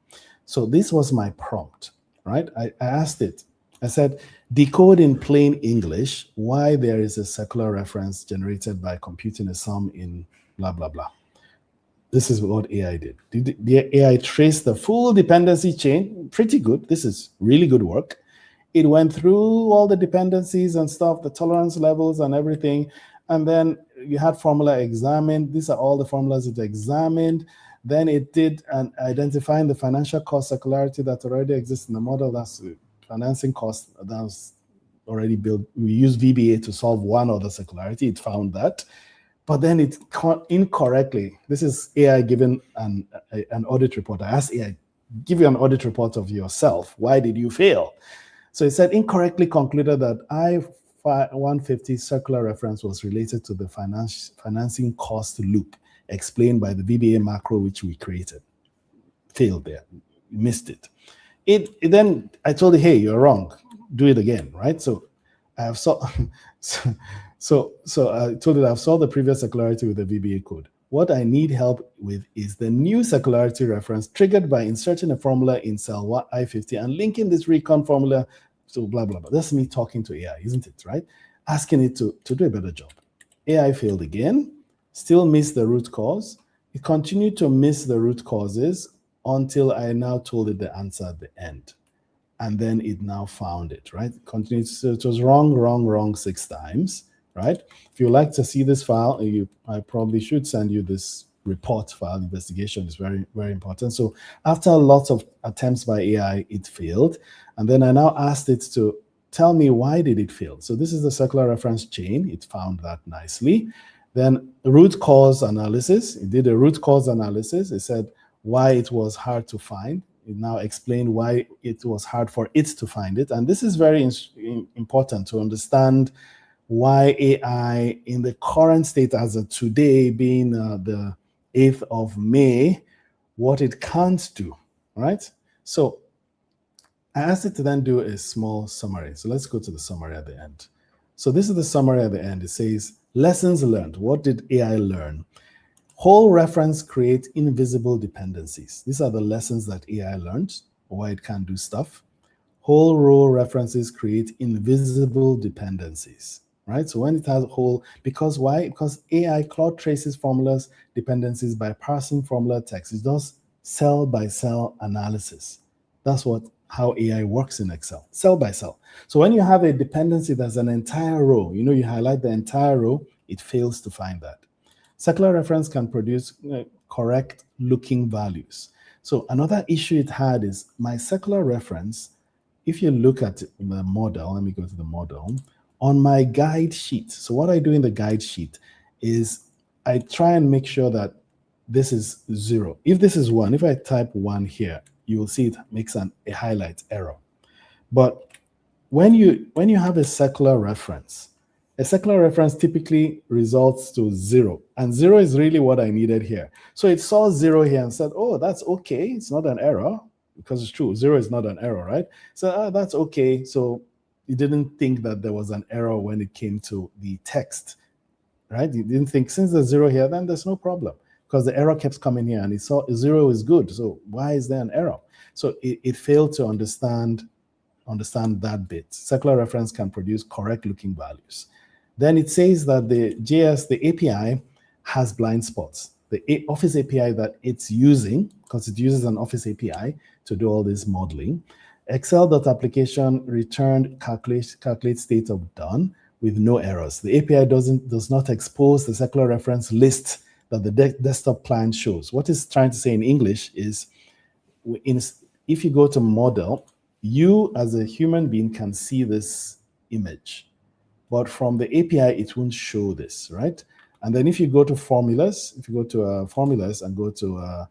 So this was my prompt, right? I asked it, I said, decode in plain English why there is a circular reference generated by computing a sum in blah, blah, blah. This is what AI did. The AI traced the full dependency chain. Pretty good. This is really good work. It went through all the dependencies and stuff, the tolerance levels and everything. And then you had formula examined. These are all the formulas it examined. Then it did an identifying the financial cost circularity that already exists in the model. That's financing cost that's already built. We use VBA to solve one other circularity. It found that. But then it incorrectly, this is AI given an audit report. I asked AI, give you an audit report of yourself. Why did you fail? So it said incorrectly concluded that I-150 circular reference was related to the financing cost loop explained by the VBA macro which we created. Failed there, missed it. Then I told it, hey, you're wrong. Do it again, right? So I have So I told it I've solved the previous circularity with the VBA code. What I need help with is the new circularity reference triggered by inserting a formula in cell I-50 and linking this recon formula to blah, blah, blah. That's me talking to AI, isn't it, right? Asking it to do a better job. AI failed again, still missed the root cause. It continued to miss the root causes until I now told it the answer at the end. And then it now found it, right? It continued, so it was wrong 6 times. Right? If you like to see this file, I probably should send you this report file. Investigation is very, very important. So after lots of attempts by AI, it failed. And then I now asked it to tell me why did it fail. So this is the circular reference chain. It found that nicely. Then root cause analysis. It did a root cause analysis. It said why it was hard to find. It now explained why it was hard for it to find it. And this is very important to understand why AI in the current state as of today, being the 8th of May, what it can't do, right? So I asked it to then do a small summary. So let's go to the summary at the end. So this is the summary at the end. It says, lessons learned. What did AI learn? Whole reference create invisible dependencies. These are the lessons that AI learned, why it can't do stuff. Whole row references create invisible dependencies. Right? So when it has whole, because why? Because AI Claude traces formulas dependencies by parsing formula text. It does cell by cell analysis. That's how AI works in Excel, cell by cell. So when you have a dependency that's an entire row, you highlight the entire row, it fails to find that. Circular reference can produce correct looking values. So another issue it had is my secular reference. If you look at the model, let me go to the model, on my guide sheet. So what I do in the guide sheet is I try and make sure that this is 0. If this is 1, if I type 1 here, you will see it makes a highlight error. But when you have a secular reference typically results to 0, and 0 is really what I needed here. So it saw 0 here and said, oh, that's okay, it's not an error, because it's true, 0 is not an error, right? So that's okay. So it didn't think that there was an error when it came to the text, right? You didn't think, since there's 0 here, then there's no problem, because the error kept coming here and it saw 0 is good, so why is there an error? So it failed to understand that bit. Secular reference can produce correct looking values. Then it says that the API has blind spots. The Office API that it's using, because it uses an Office API to do all this modeling, Excel.application returned calculate state of done with no errors. The API does not expose the secular reference list that the desktop client shows. What it's trying to say in English is, if you go to model, you as a human being can see this image, but from the API, it won't show this, right? And then if you go to formulas, formulas and go to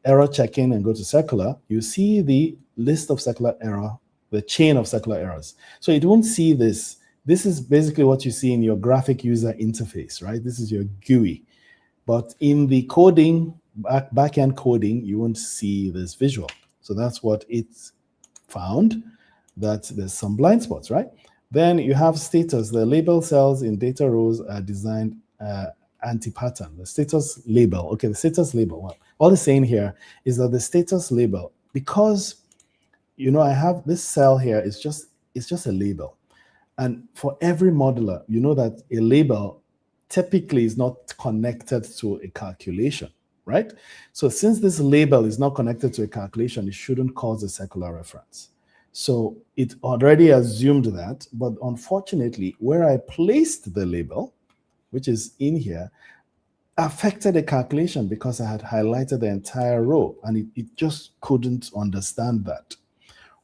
error checking and go to secular, you see the list of secular error, the chain of secular errors. So it won't see this. This is basically what you see in your graphic user interface, right? This is your GUI. But in the coding, back-end coding, you won't see this visual. So that's what it's found, that there's some blind spots, right? Then you have status. The label cells in data rows are designed anti-pattern. The status label, okay, the status label. Well, all it's saying here is that the status label, because I have this cell here, it's just a label. And for every modeler, you know that a label typically is not connected to a calculation, right? So since this label is not connected to a calculation, it shouldn't cause a secular reference. So it already assumed that, but unfortunately, where I placed the label, which is in here, affected the calculation because I had highlighted the entire row, and it just couldn't understand that.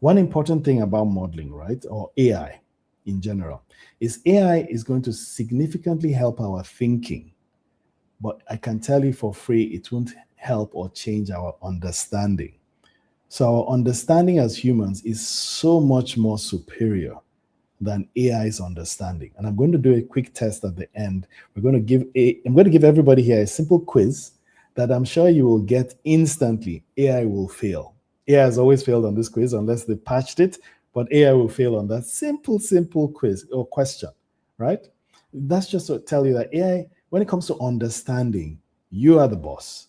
One important thing about modeling, right, or AI in general, is AI is going to significantly help our thinking. But I can tell you for free, it won't help or change our understanding. So our understanding as humans is so much more superior than AI's understanding. And I'm going to do a quick test at the end. I'm going to give everybody here a simple quiz that I'm sure you will get instantly. AI will fail. AI has always failed on this quiz unless they patched it, but AI will fail on that simple quiz or question, right? That's just to tell you that AI, when it comes to understanding, you are the boss.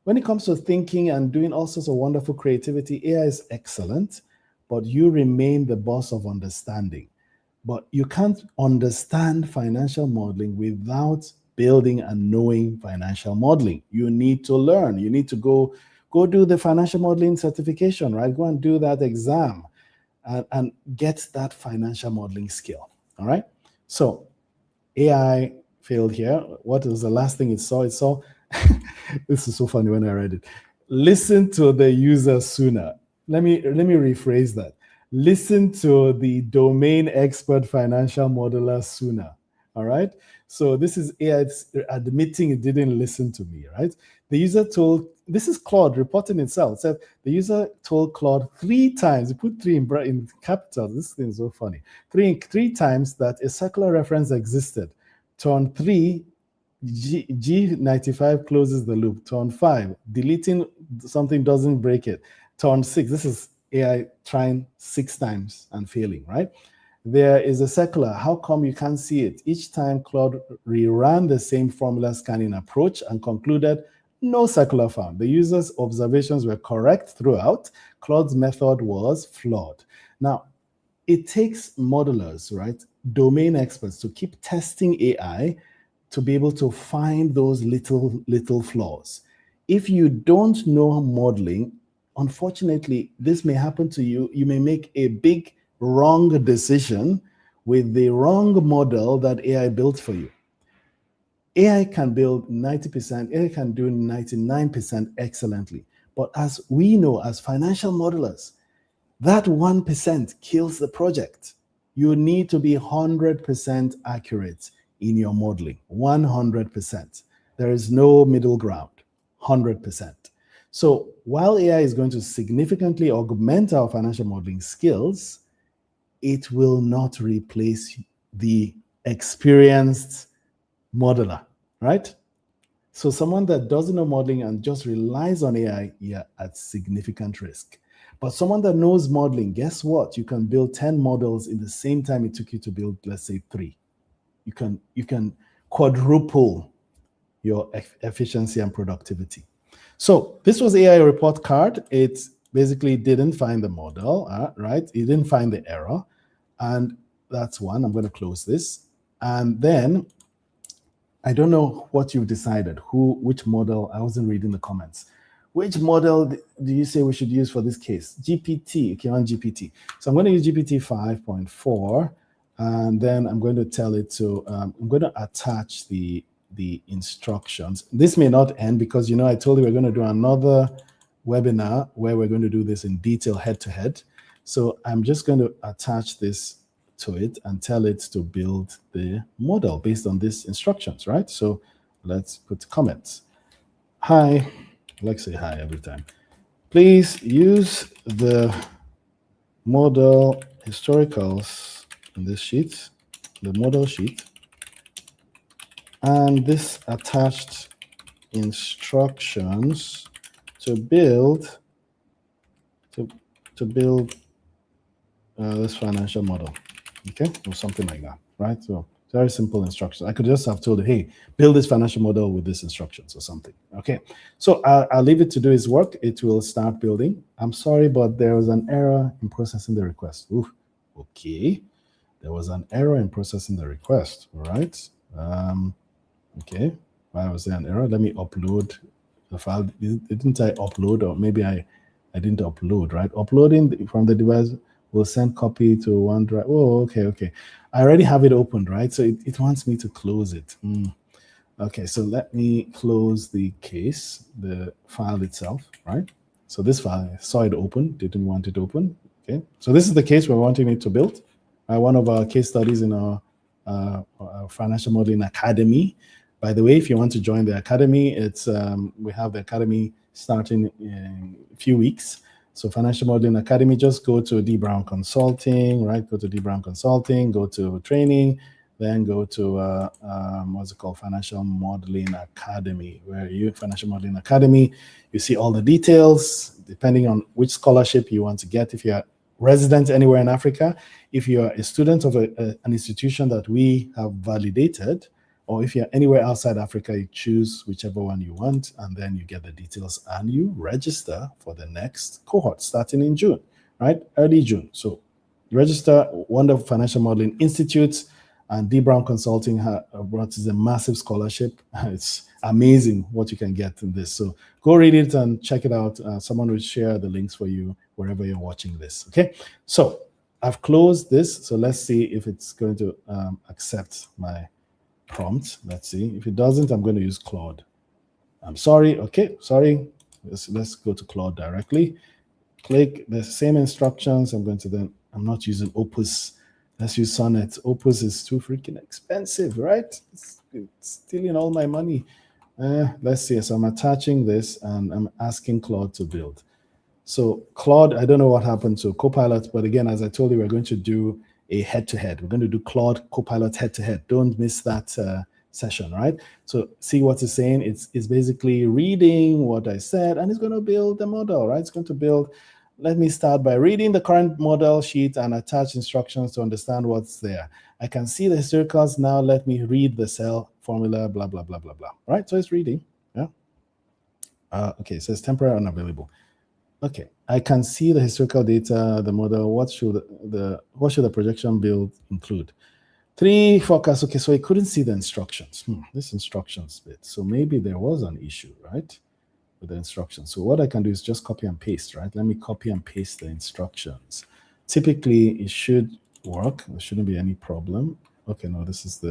When it comes to thinking and doing all sorts of wonderful creativity, AI is excellent, but you remain the boss of understanding. But you can't understand financial modeling without building and knowing financial modeling. You need to learn. You need to go do the financial modeling certification, right? Go and do that exam and get that financial modeling skill, all right? So AI failed here. What was the last thing it saw? It saw, this is so funny when I read it. Listen to the user sooner. Let me rephrase that. Listen to the domain expert financial modeler sooner. All right. So this is AI admitting it didn't listen to me, right? The user told, this is Claude reporting itself. It said the user told Claude 3 times, he put 3 in capitals. This thing is so funny. Three times that a circular reference existed. Turn 3, G95 closes the loop. Turn 5, deleting something doesn't break it. Turn 6, this is AI trying 6 times and failing, right? There is a circular. How come you can't see it? Each time Claude reran the same formula scanning approach and concluded no circular found. The user's observations were correct throughout. Claude's method was flawed. Now, it takes modelers, right, domain experts, to keep testing AI to be able to find those little flaws. If you don't know modeling, unfortunately, this may happen to you. You may make a big wrong decision with the wrong model that AI built for you. AI can build 90%, AI can do 99% excellently. But as we know, as financial modelers, that 1% kills the project. You need to be 100% accurate in your modeling, 100%. There is no middle ground, 100%. So while AI is going to significantly augment our financial modeling skills, it will not replace the experienced modeler, right? So someone that doesn't know modeling and just relies on AI, you're at significant risk. But someone that knows modeling, guess what? You can build 10 models in the same time it took you to build, let's say, 3. You can quadruple your efficiency and productivity. So this was AI report card. It basically didn't find the model, right? It didn't find the error. And that's one. I'm going to close this. And then I don't know what you've decided, which model. I wasn't reading the comments. Which model do you say we should use for this case? GPT, okay, on GPT. So I'm going to use GPT 5.4, and then I'm going to tell it to, I'm going to attach the instructions. This may not end because, you know, I told you we're going to do another webinar where we're going to do this in detail head-to-head. So I'm just going to attach this to it and tell it to build the model based on these instructions, right? So let's put comments. Hi, I like to say hi every time. Please use the model historicals in this sheet, the model sheet, and this attached instructions to build this financial model, okay, or something like that, right? So very simple instructions. I could just have told it, hey, build this financial model with these instructions or something. Okay, so I'll leave it to do its work. It will start building. I'm sorry, but there was an error in processing the request. Ooh, okay, there was an error in processing the request. All right. Okay, why was there an error? Let me upload the file. Didn't I upload, or maybe I didn't upload, right? Uploading from the device will send copy to OneDrive. Oh, okay. I already have it opened, right? So it wants me to close it. Okay, so let me close the case, the file itself, right? So this file, I saw it open, didn't want it open. Okay, so this is the case we're wanting it to build. One of our case studies in our Financial Modeling Academy. By the way, if you want to join the academy, it's we have the academy starting in a few weeks. So Financial Modeling Academy, just go to dbrown consulting, right? Go to dbrown consulting, go to training, then go to what's it called? Financial Modeling Academy, Financial Modeling Academy, you see all the details, depending on which scholarship you want to get. If you're resident anywhere in Africa, if you're a student of an institution that we have validated, or if you're anywhere outside Africa, you choose whichever one you want, and then you get the details and you register for the next cohort starting in June, right? Early June. So register. Wonderful Financial Modeling Institute and dbrown Consulting brought a massive scholarship. It's amazing what you can get in this. So go read it and check it out. Someone will share the links for you wherever you're watching this. Okay. So I've closed this. So let's see if it's going to accept my prompt. Let's see. If it doesn't, I'm going to use Claude. I'm sorry. Okay, sorry. Let's go to Claude directly. Click the same instructions. I'm I'm not using Opus. Let's use Sonnet. Opus is too freaking expensive, right? It's stealing all my money. Let's see. So I'm attaching this and I'm asking Claude to build. So Claude, I don't know what happened to Copilot, but again, as I told you, we're going to do a head-to-head. We're going to do Claude Copilot head-to-head. Don't miss that session, right? So see what it's saying. It's basically reading what I said, and it's going to build the model, right? It's going to build. Let me start by reading the current model sheet and attach instructions to understand what's there. I can see the historicals now. Let me read the cell formula, blah, blah, blah, blah, blah. Right? So it's reading. Yeah. Okay, it says temporary unavailable. Okay, I can see the historical data, the model. What should the projection build include? 3 forecasts. Okay, so I couldn't see the instructions. This instructions bit. So maybe there was an issue, right, with the instructions. So what I can do is just copy and paste, right? Let me copy and paste the instructions. Typically, it should work. There shouldn't be any problem. Okay, no, this is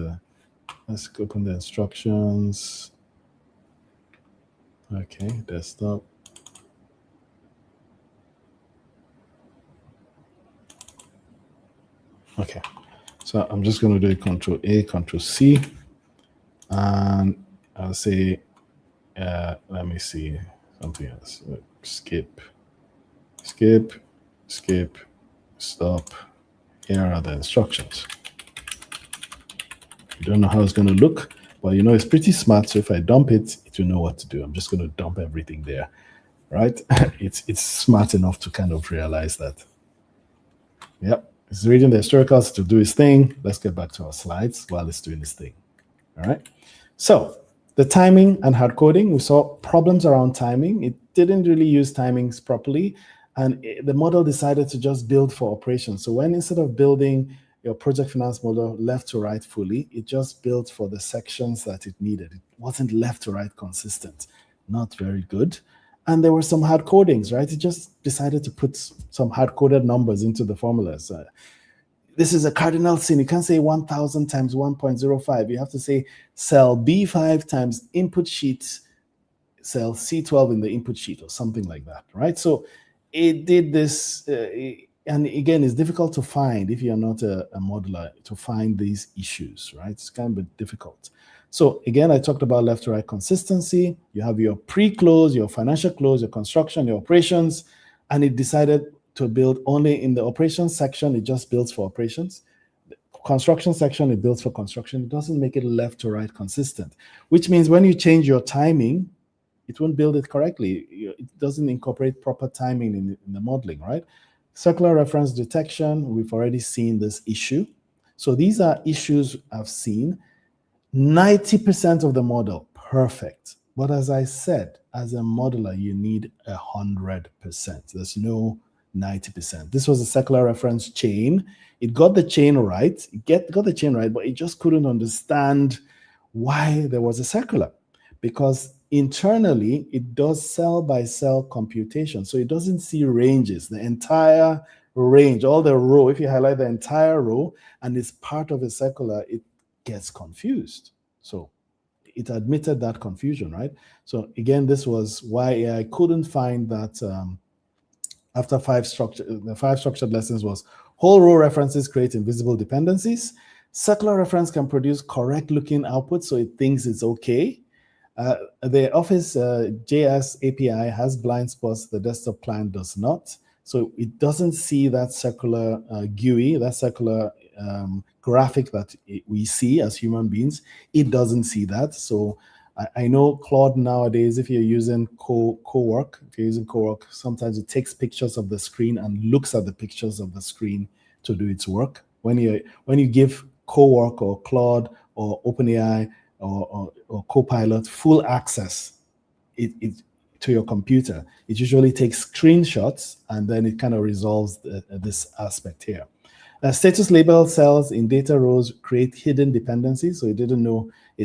let's open the instructions. Okay, desktop. Okay. So I'm just going to do a Control A, Control C, and I'll say, let me see something else. Skip, stop. Here are the instructions. You don't know how it's going to look, but you know it's pretty smart. So if I dump it, it will know what to do. I'm just going to dump everything there, right? It's smart enough to kind of realize that. Yep, it's reading the historicals to do its thing. Let's get back to our slides while it's doing its thing. All right. So the timing and hard coding, we saw problems around timing. It didn't really use timings properly, and the model decided to just build for operations. So when instead of building your project finance model left to right fully, it just built for the sections that it needed. It wasn't left to right consistent. Not very good. And there were some hard codings, right? It just decided to put some hard coded numbers into the formulas. This is a cardinal sin. You can't say 1,000 times 1.05. You have to say cell B5 times input sheet, cell C12 in the input sheet, or something like that, right? So it did this, and again, it's difficult to find if you're not a modeler to find these issues, right? It's kind of difficult. So again, I talked about left to right consistency. You have your pre-close, your financial close, your construction, your operations, and it decided to build only in the operations section. It just builds for operations. The construction section, it builds for construction. It doesn't make it left to right consistent, which means when you change your timing, it won't build it correctly. It doesn't incorporate proper timing in the modeling, right? Circular reference detection, we've already seen this issue. So these are issues I've seen. 90% of the model, perfect. But as I said, as a modeler, you need 100%. There's no 90%. This was a circular reference chain. It got the chain right, got the chain right, but it just couldn't understand why there was a circular, because internally it does cell by cell computation. So it doesn't see ranges, the entire range, all the row. If you highlight the entire row and it's part of a circular, it gets confused. So it admitted that confusion, right? So again, this was why I couldn't find that after the 5 structured lessons was whole row references create invisible dependencies. Circular reference can produce correct looking output, so it thinks it's okay. The Office JS API has blind spots, the desktop client does not. So it doesn't see that circular GUI, that circular graphic that we see as human beings. It doesn't see that. So I know Claude nowadays, if you're using CoWork, sometimes it takes pictures of the screen and looks at the pictures of the screen to do its work. When you give CoWork or Claude or OpenAI or Copilot full access to your computer, it usually takes screenshots and then it kind of resolves this aspect here. Status label cells in data rows create hidden dependencies. So it didn't know a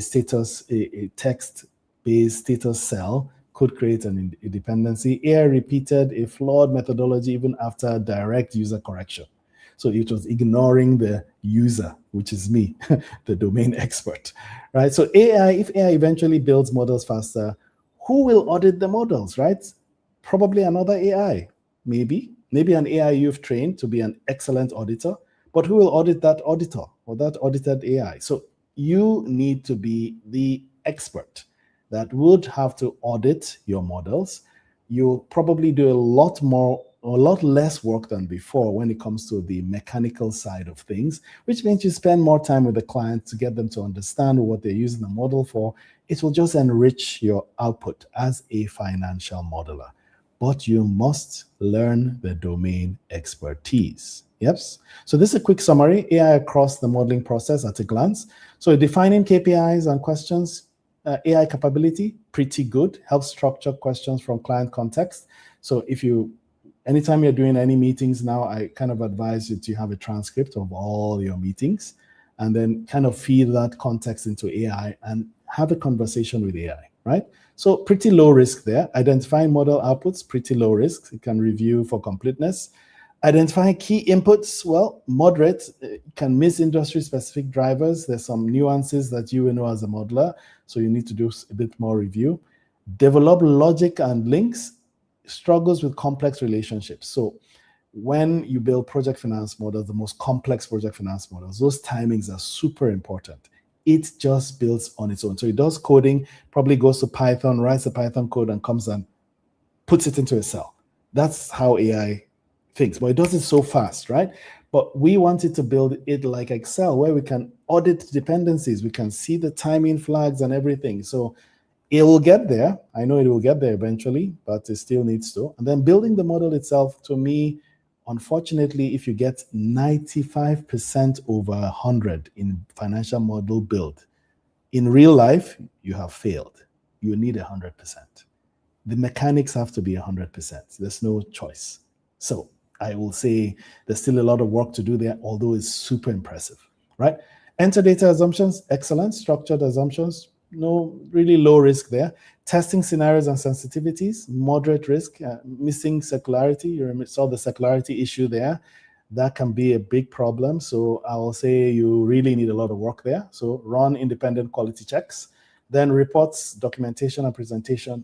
text-based status cell could create a dependency. AI repeated a flawed methodology even after direct user correction. So it was ignoring the user, which is me, the domain expert, right? So if AI eventually builds models faster, who will audit the models, right? Probably another AI, maybe an AI you've trained to be an excellent auditor, but who will audit that auditor or that audited AI? So you need to be the expert that would have to audit your models. You'll probably do a lot less work than before when it comes to the mechanical side of things, which means you spend more time with the client to get them to understand what they're using the model for. It will just enrich your output as a financial modeler. But you must learn the domain expertise. Yes. So this is a quick summary, AI across the modeling process at a glance. So defining KPIs and questions, AI capability, pretty good, helps structure questions from client context. So anytime you're doing any meetings now, I kind of advise you to have a transcript of all your meetings and then kind of feed that context into AI and have a conversation with AI, right? So pretty low risk there. Identifying model outputs, pretty low risk. You can review for completeness. Identifying key inputs, well, moderate. You can miss industry-specific drivers. There's some nuances that you will know as a modeler, so you need to do a bit more review. Develop logic and links, struggles with complex relationships. So when you build project finance models, the most complex project finance models, those timings are super important. It just builds on its own. So it does coding, probably goes to Python, writes the Python code, and comes and puts it into Excel. That's how AI thinks, but it does it so fast, right? But we wanted to build it like Excel, where we can audit dependencies, we can see the timing flags and everything. So it will get there. I know it will get there eventually, but it still needs to. And then building the model itself, to me, unfortunately, if you get 95% over 100 in financial model build, in real life, you have failed. You need 100%. The mechanics have to be 100%. There's no choice. So I will say there's still a lot of work to do there, although it's super impressive, right? Enter data assumptions, excellent. Structured assumptions, no, really low risk there. Testing scenarios and sensitivities, moderate risk. Missing circularity, you saw the circularity issue there. That can be a big problem. So I will say you really need a lot of work there. So run independent quality checks. Then reports, documentation, and presentation,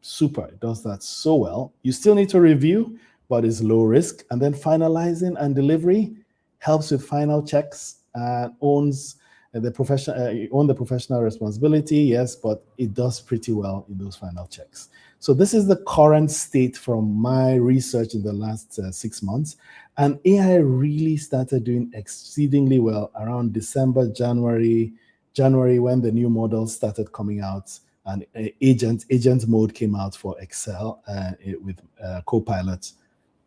super. It does that so well. You still need to review, but it's low risk. And then finalizing and delivery helps with final checks and owns the professional responsibility, yes, but it does pretty well in those final checks. So this is the current state from my research in the last 6 months. And AI really started doing exceedingly well around December, January, when the new models started coming out, and agent mode came out for Excel with Copilot.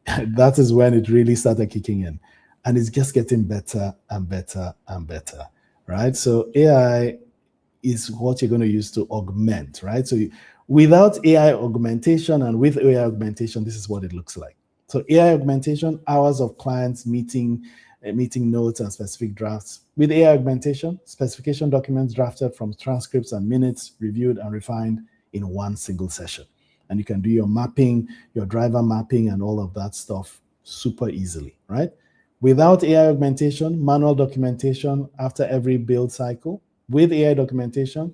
That is when it really started kicking in. And it's just getting better and better and better, right? So AI is what you're going to use to augment, right? So without AI augmentation and with AI augmentation, this is what it looks like. So AI augmentation, hours of clients meeting notes and specific drafts. With AI augmentation, specification documents drafted from transcripts and minutes, reviewed and refined in one single session. And you can do your mapping, your driver mapping, and all of that stuff super easily, right? Without AI augmentation, manual documentation after every build cycle. With AI augmentation,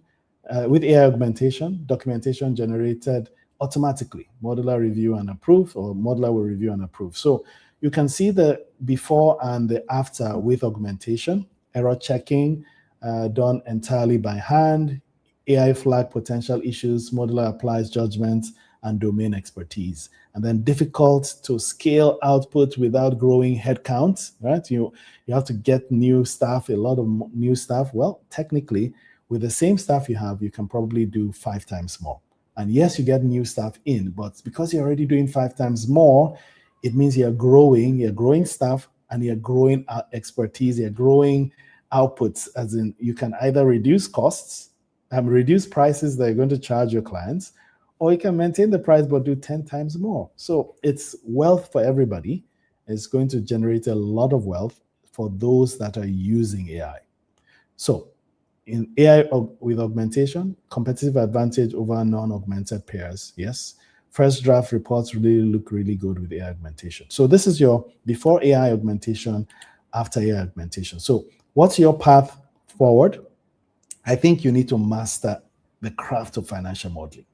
documentation generated automatically. Modeler review and approve, or modeler will review and approve. So you can see the before and the after with augmentation. Error checking done entirely by hand. AI flag potential issues. Modeler applies judgment and domain expertise. And then difficult to scale output without growing headcount, right? You have to get new staff, a lot of new staff. Well, technically, with the same staff you have, you can probably do 5 times more. And yes, you get new staff in, but because you're already doing 5 times more, it means you're growing staff, and you're growing expertise, you're growing outputs, as in you can either reduce costs and reduce prices that you're going to charge your clients, or you can maintain the price but do 10 times more. So it's wealth for everybody. It's going to generate a lot of wealth for those that are using AI. So in AI with augmentation, competitive advantage over non-augmented pairs, yes. First draft reports really look really good with AI augmentation. So this is your before AI augmentation, after AI augmentation. So what's your path forward? I think you need to master the craft of financial modeling.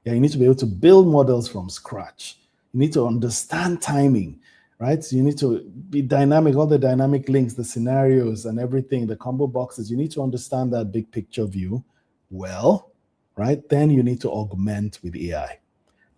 Yeah, you need to be able to build models from scratch. You need to understand timing, right? So you need to be dynamic, all the dynamic links, the scenarios and everything, the combo boxes. You need to understand that big picture view well, right? Then you need to augment with AI.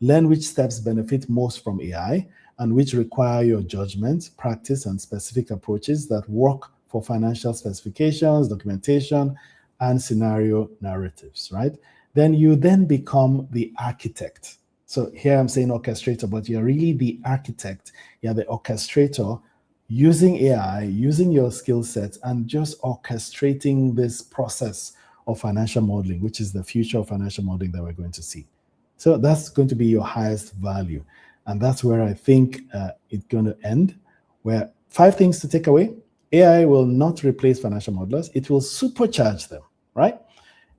Learn which steps benefit most from AI and which require your judgment, practice, and specific approaches that work for financial specifications, documentation, and scenario narratives, right? Then you become the architect. So here I'm saying orchestrator, but you're really the architect. You're the orchestrator using AI, using your skill sets, and just orchestrating this process of financial modeling, which is the future of financial modeling that we're going to see. So that's going to be your highest value. And that's where I think it's going to end, where 5 things to take away. AI will not replace financial modelers. It will supercharge them, right?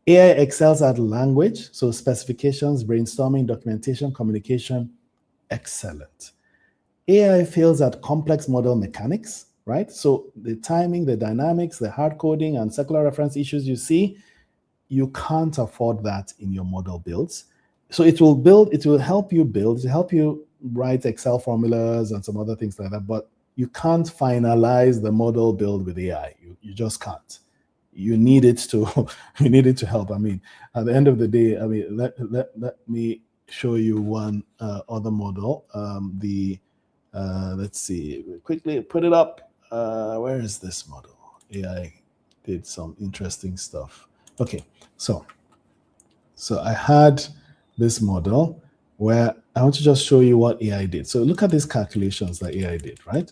AI excels at language, so specifications, brainstorming, documentation, communication, excellent. AI fails at complex model mechanics, right? So the timing, the dynamics, the hard coding, and circular reference issues you see, you can't afford that in your model builds. So it will help you build, to help you write Excel formulas and some other things like that, but you can't finalize the model build with AI. You just can't. You need it to you need it to help. I mean, at the end of the day, I mean, let me show you one other model. Let's see, quickly put it up. Where is this model? AI did some interesting stuff. Okay, so I had this model where I want to just show you what AI did. So look at these calculations that AI did, right?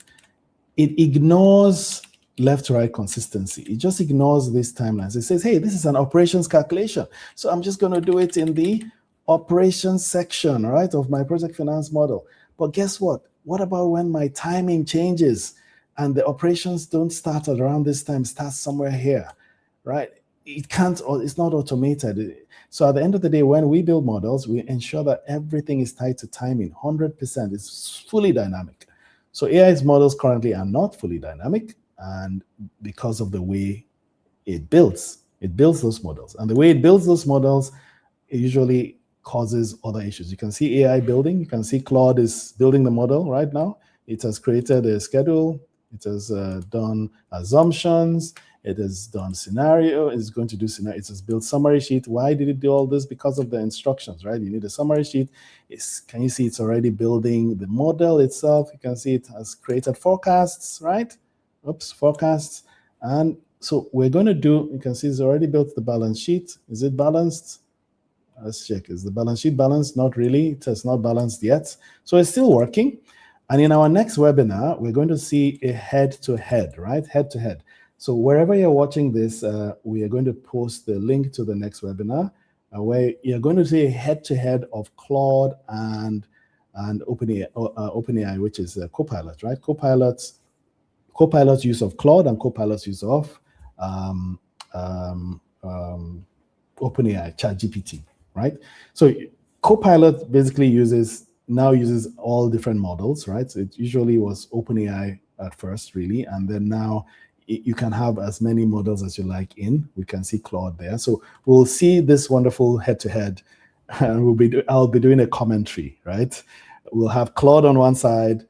It ignores left to right consistency. It just ignores these timelines. It says, hey, this is an operations calculation. So I'm just going to do it in the operations section, right, of my project finance model. But guess what? What about when my timing changes and the operations don't start at around this time, start somewhere here, right? It can't, or it's not automated. So at the end of the day, when we build models, we ensure that everything is tied to timing. 100%. It's fully dynamic. So AI's models currently are not fully dynamic, and because of the way it builds those models. And the way it builds those models, it usually causes other issues. You can see AI building. You can see Claude is building the model right now. It has created a schedule. It has done assumptions. It has done scenario. It's going to do scenario. It has built summary sheet. Why did it do all this? Because of the instructions, right? You need a summary sheet. Can you see it's already building the model itself? You can see it has created forecasts, right? Oops, forecasts. And so we're going to do, you can see it's already built the balance sheet. Is it balanced? Let's check. Is the balance sheet balanced? Not really. It has not balanced yet. So it's still working. And in our next webinar, we're going to see a head-to-head, right? Head-to-head. So wherever you're watching this, we are going to post the link to the next webinar where you're going to see a head-to-head of Claude and OpenAI, which is Copilot, right? Copilot's use of Claude and Copilot's use of OpenAI, ChatGPT, right? So Copilot basically uses all different models, right? So it usually was OpenAI at first, really, and then now you can have as many models as you like in. We can see Claude there. So we'll see this wonderful head-to-head, and I'll be doing a commentary, right? We'll have Claude on one side,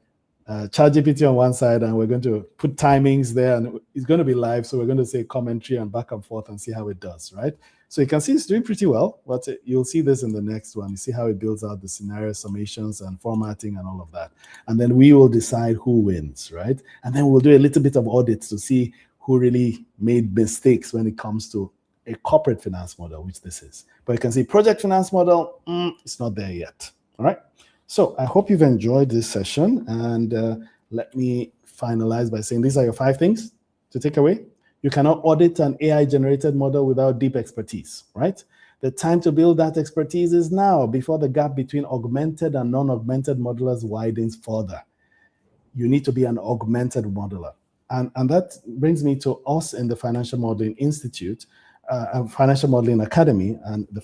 ChatGPT on one side, and we're going to put timings there, and it's going to be live. So we're going to say commentary and back and forth and see how it does, right? So you can see it's doing pretty well, but you'll see this in the next one. You see how it builds out the scenario summations and formatting and all of that. And then we will decide who wins, right? And then we'll do a little bit of audits to see who really made mistakes when it comes to a corporate finance model, which this is. But you can see project finance model, it's not there yet, all right? So I hope you've enjoyed this session, and let me finalize by saying these are your 5 things to take away. You cannot audit an AI-generated model without deep expertise, right? The time to build that expertise is now, before the gap between augmented and non-augmented modelers widens further. You need to be an augmented modeler. And that brings me to us in the Financial Modeling Institute, Financial Modeling Academy, and the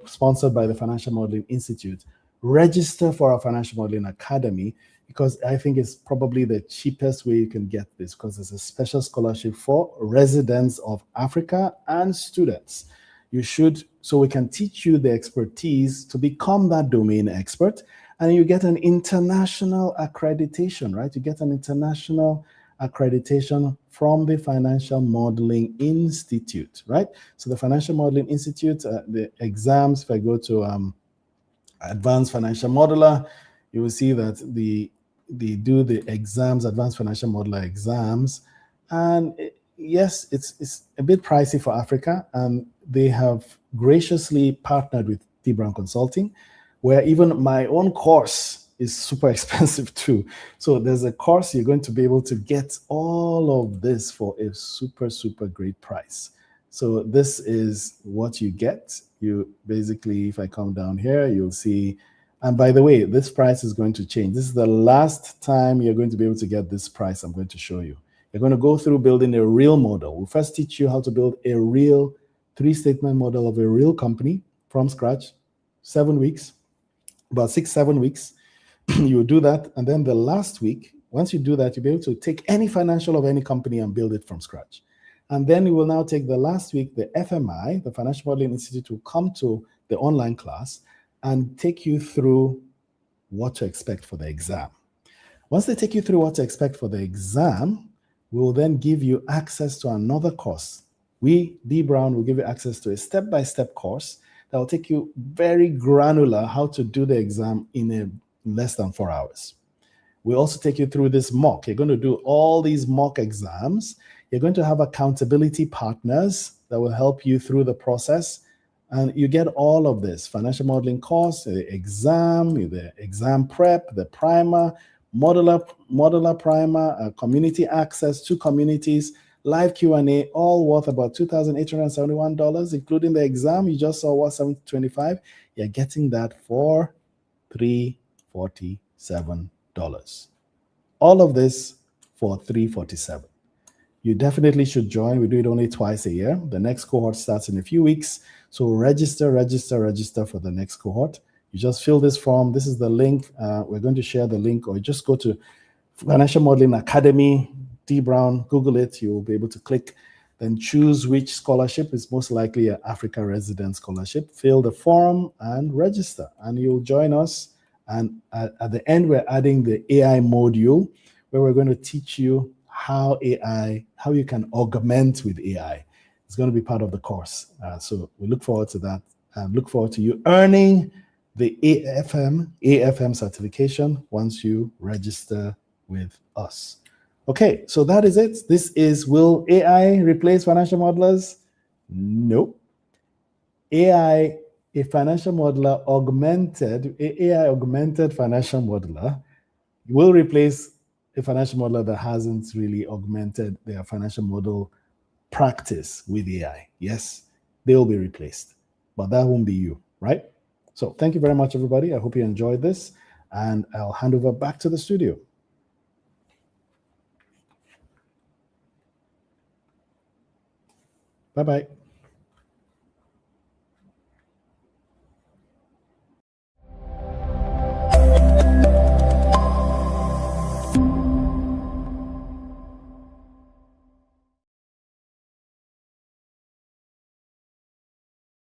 sponsored by the Financial Modeling Institute. Register for our Financial Modeling Academy, because I think it's probably the cheapest way you can get this, because it's a special scholarship for residents of Africa and students. So we can teach you the expertise to become that domain expert, and you get an international accreditation, right? You get an international accreditation from the Financial Modeling Institute, right? So the Financial Modeling Institute, the exams, if I go to Advanced Financial Modeler, you will see that they do the exams, Advanced Financial Modeler exams, and yes, it's a bit pricey for Africa, and they have graciously partnered with dbrownconsulting, Consulting, where even my own course is super expensive too. So there's a course you're going to be able to get all of this for a super, super great price. So this is what you get. You basically, if I come down here, you'll see, and by the way, this price is going to change. This is the last time you're going to be able to get this price I'm going to show you. You're going to go through building a real model. We'll first teach you how to build a real 3-statement model of a real company from scratch, 7 weeks, about 6-7 weeks. You'll do that. And then the last week, once you do that, you'll be able to take any financial of any company and build it from scratch. And then you will now take the last week, the FMI, the Financial Modeling Institute, will come to the online class and take you through what to expect for the exam. Once they take you through what to expect for the exam, we will then give you access to another course. We, D Brown, will give you access to a step-by-step course that will take you very granular how to do the exam in less than 4 hours. We also take you through this mock. You're going to do all these mock exams. You're going to have accountability partners that will help you through the process. And you get all of this: financial modeling course, the exam prep, the primer, modular primer, community access to communities, live Q&A, all worth about $2,871, including the exam. You just saw what, $725. You're getting that for $347. All of this for $347. You definitely should join. We do it only twice a year. The next cohort starts in a few weeks. So register for the next cohort. You just fill this form. This is the link. We're going to share the link, or just go to Financial Modeling Academy, D Brown, Google it. You'll be able to click, then choose which scholarship is most likely an Africa resident scholarship. Fill the form and register, and you'll join us. And at the end, we're adding the AI module, where we're going to teach you how you can augment with AI. It's going to be part of the course. So we look forward to that, and look forward to you earning the AFM certification once you register with us. Okay, so that is it. This is, will AI replace financial modelers? Nope. AI financial augmented financial modeler will replace a financial modeler that hasn't really augmented their financial model practice with AI. Yes, they will be replaced, but that won't be you, right? So thank you very much, everybody. I hope you enjoyed this, and I'll hand over back to the studio. Bye-bye.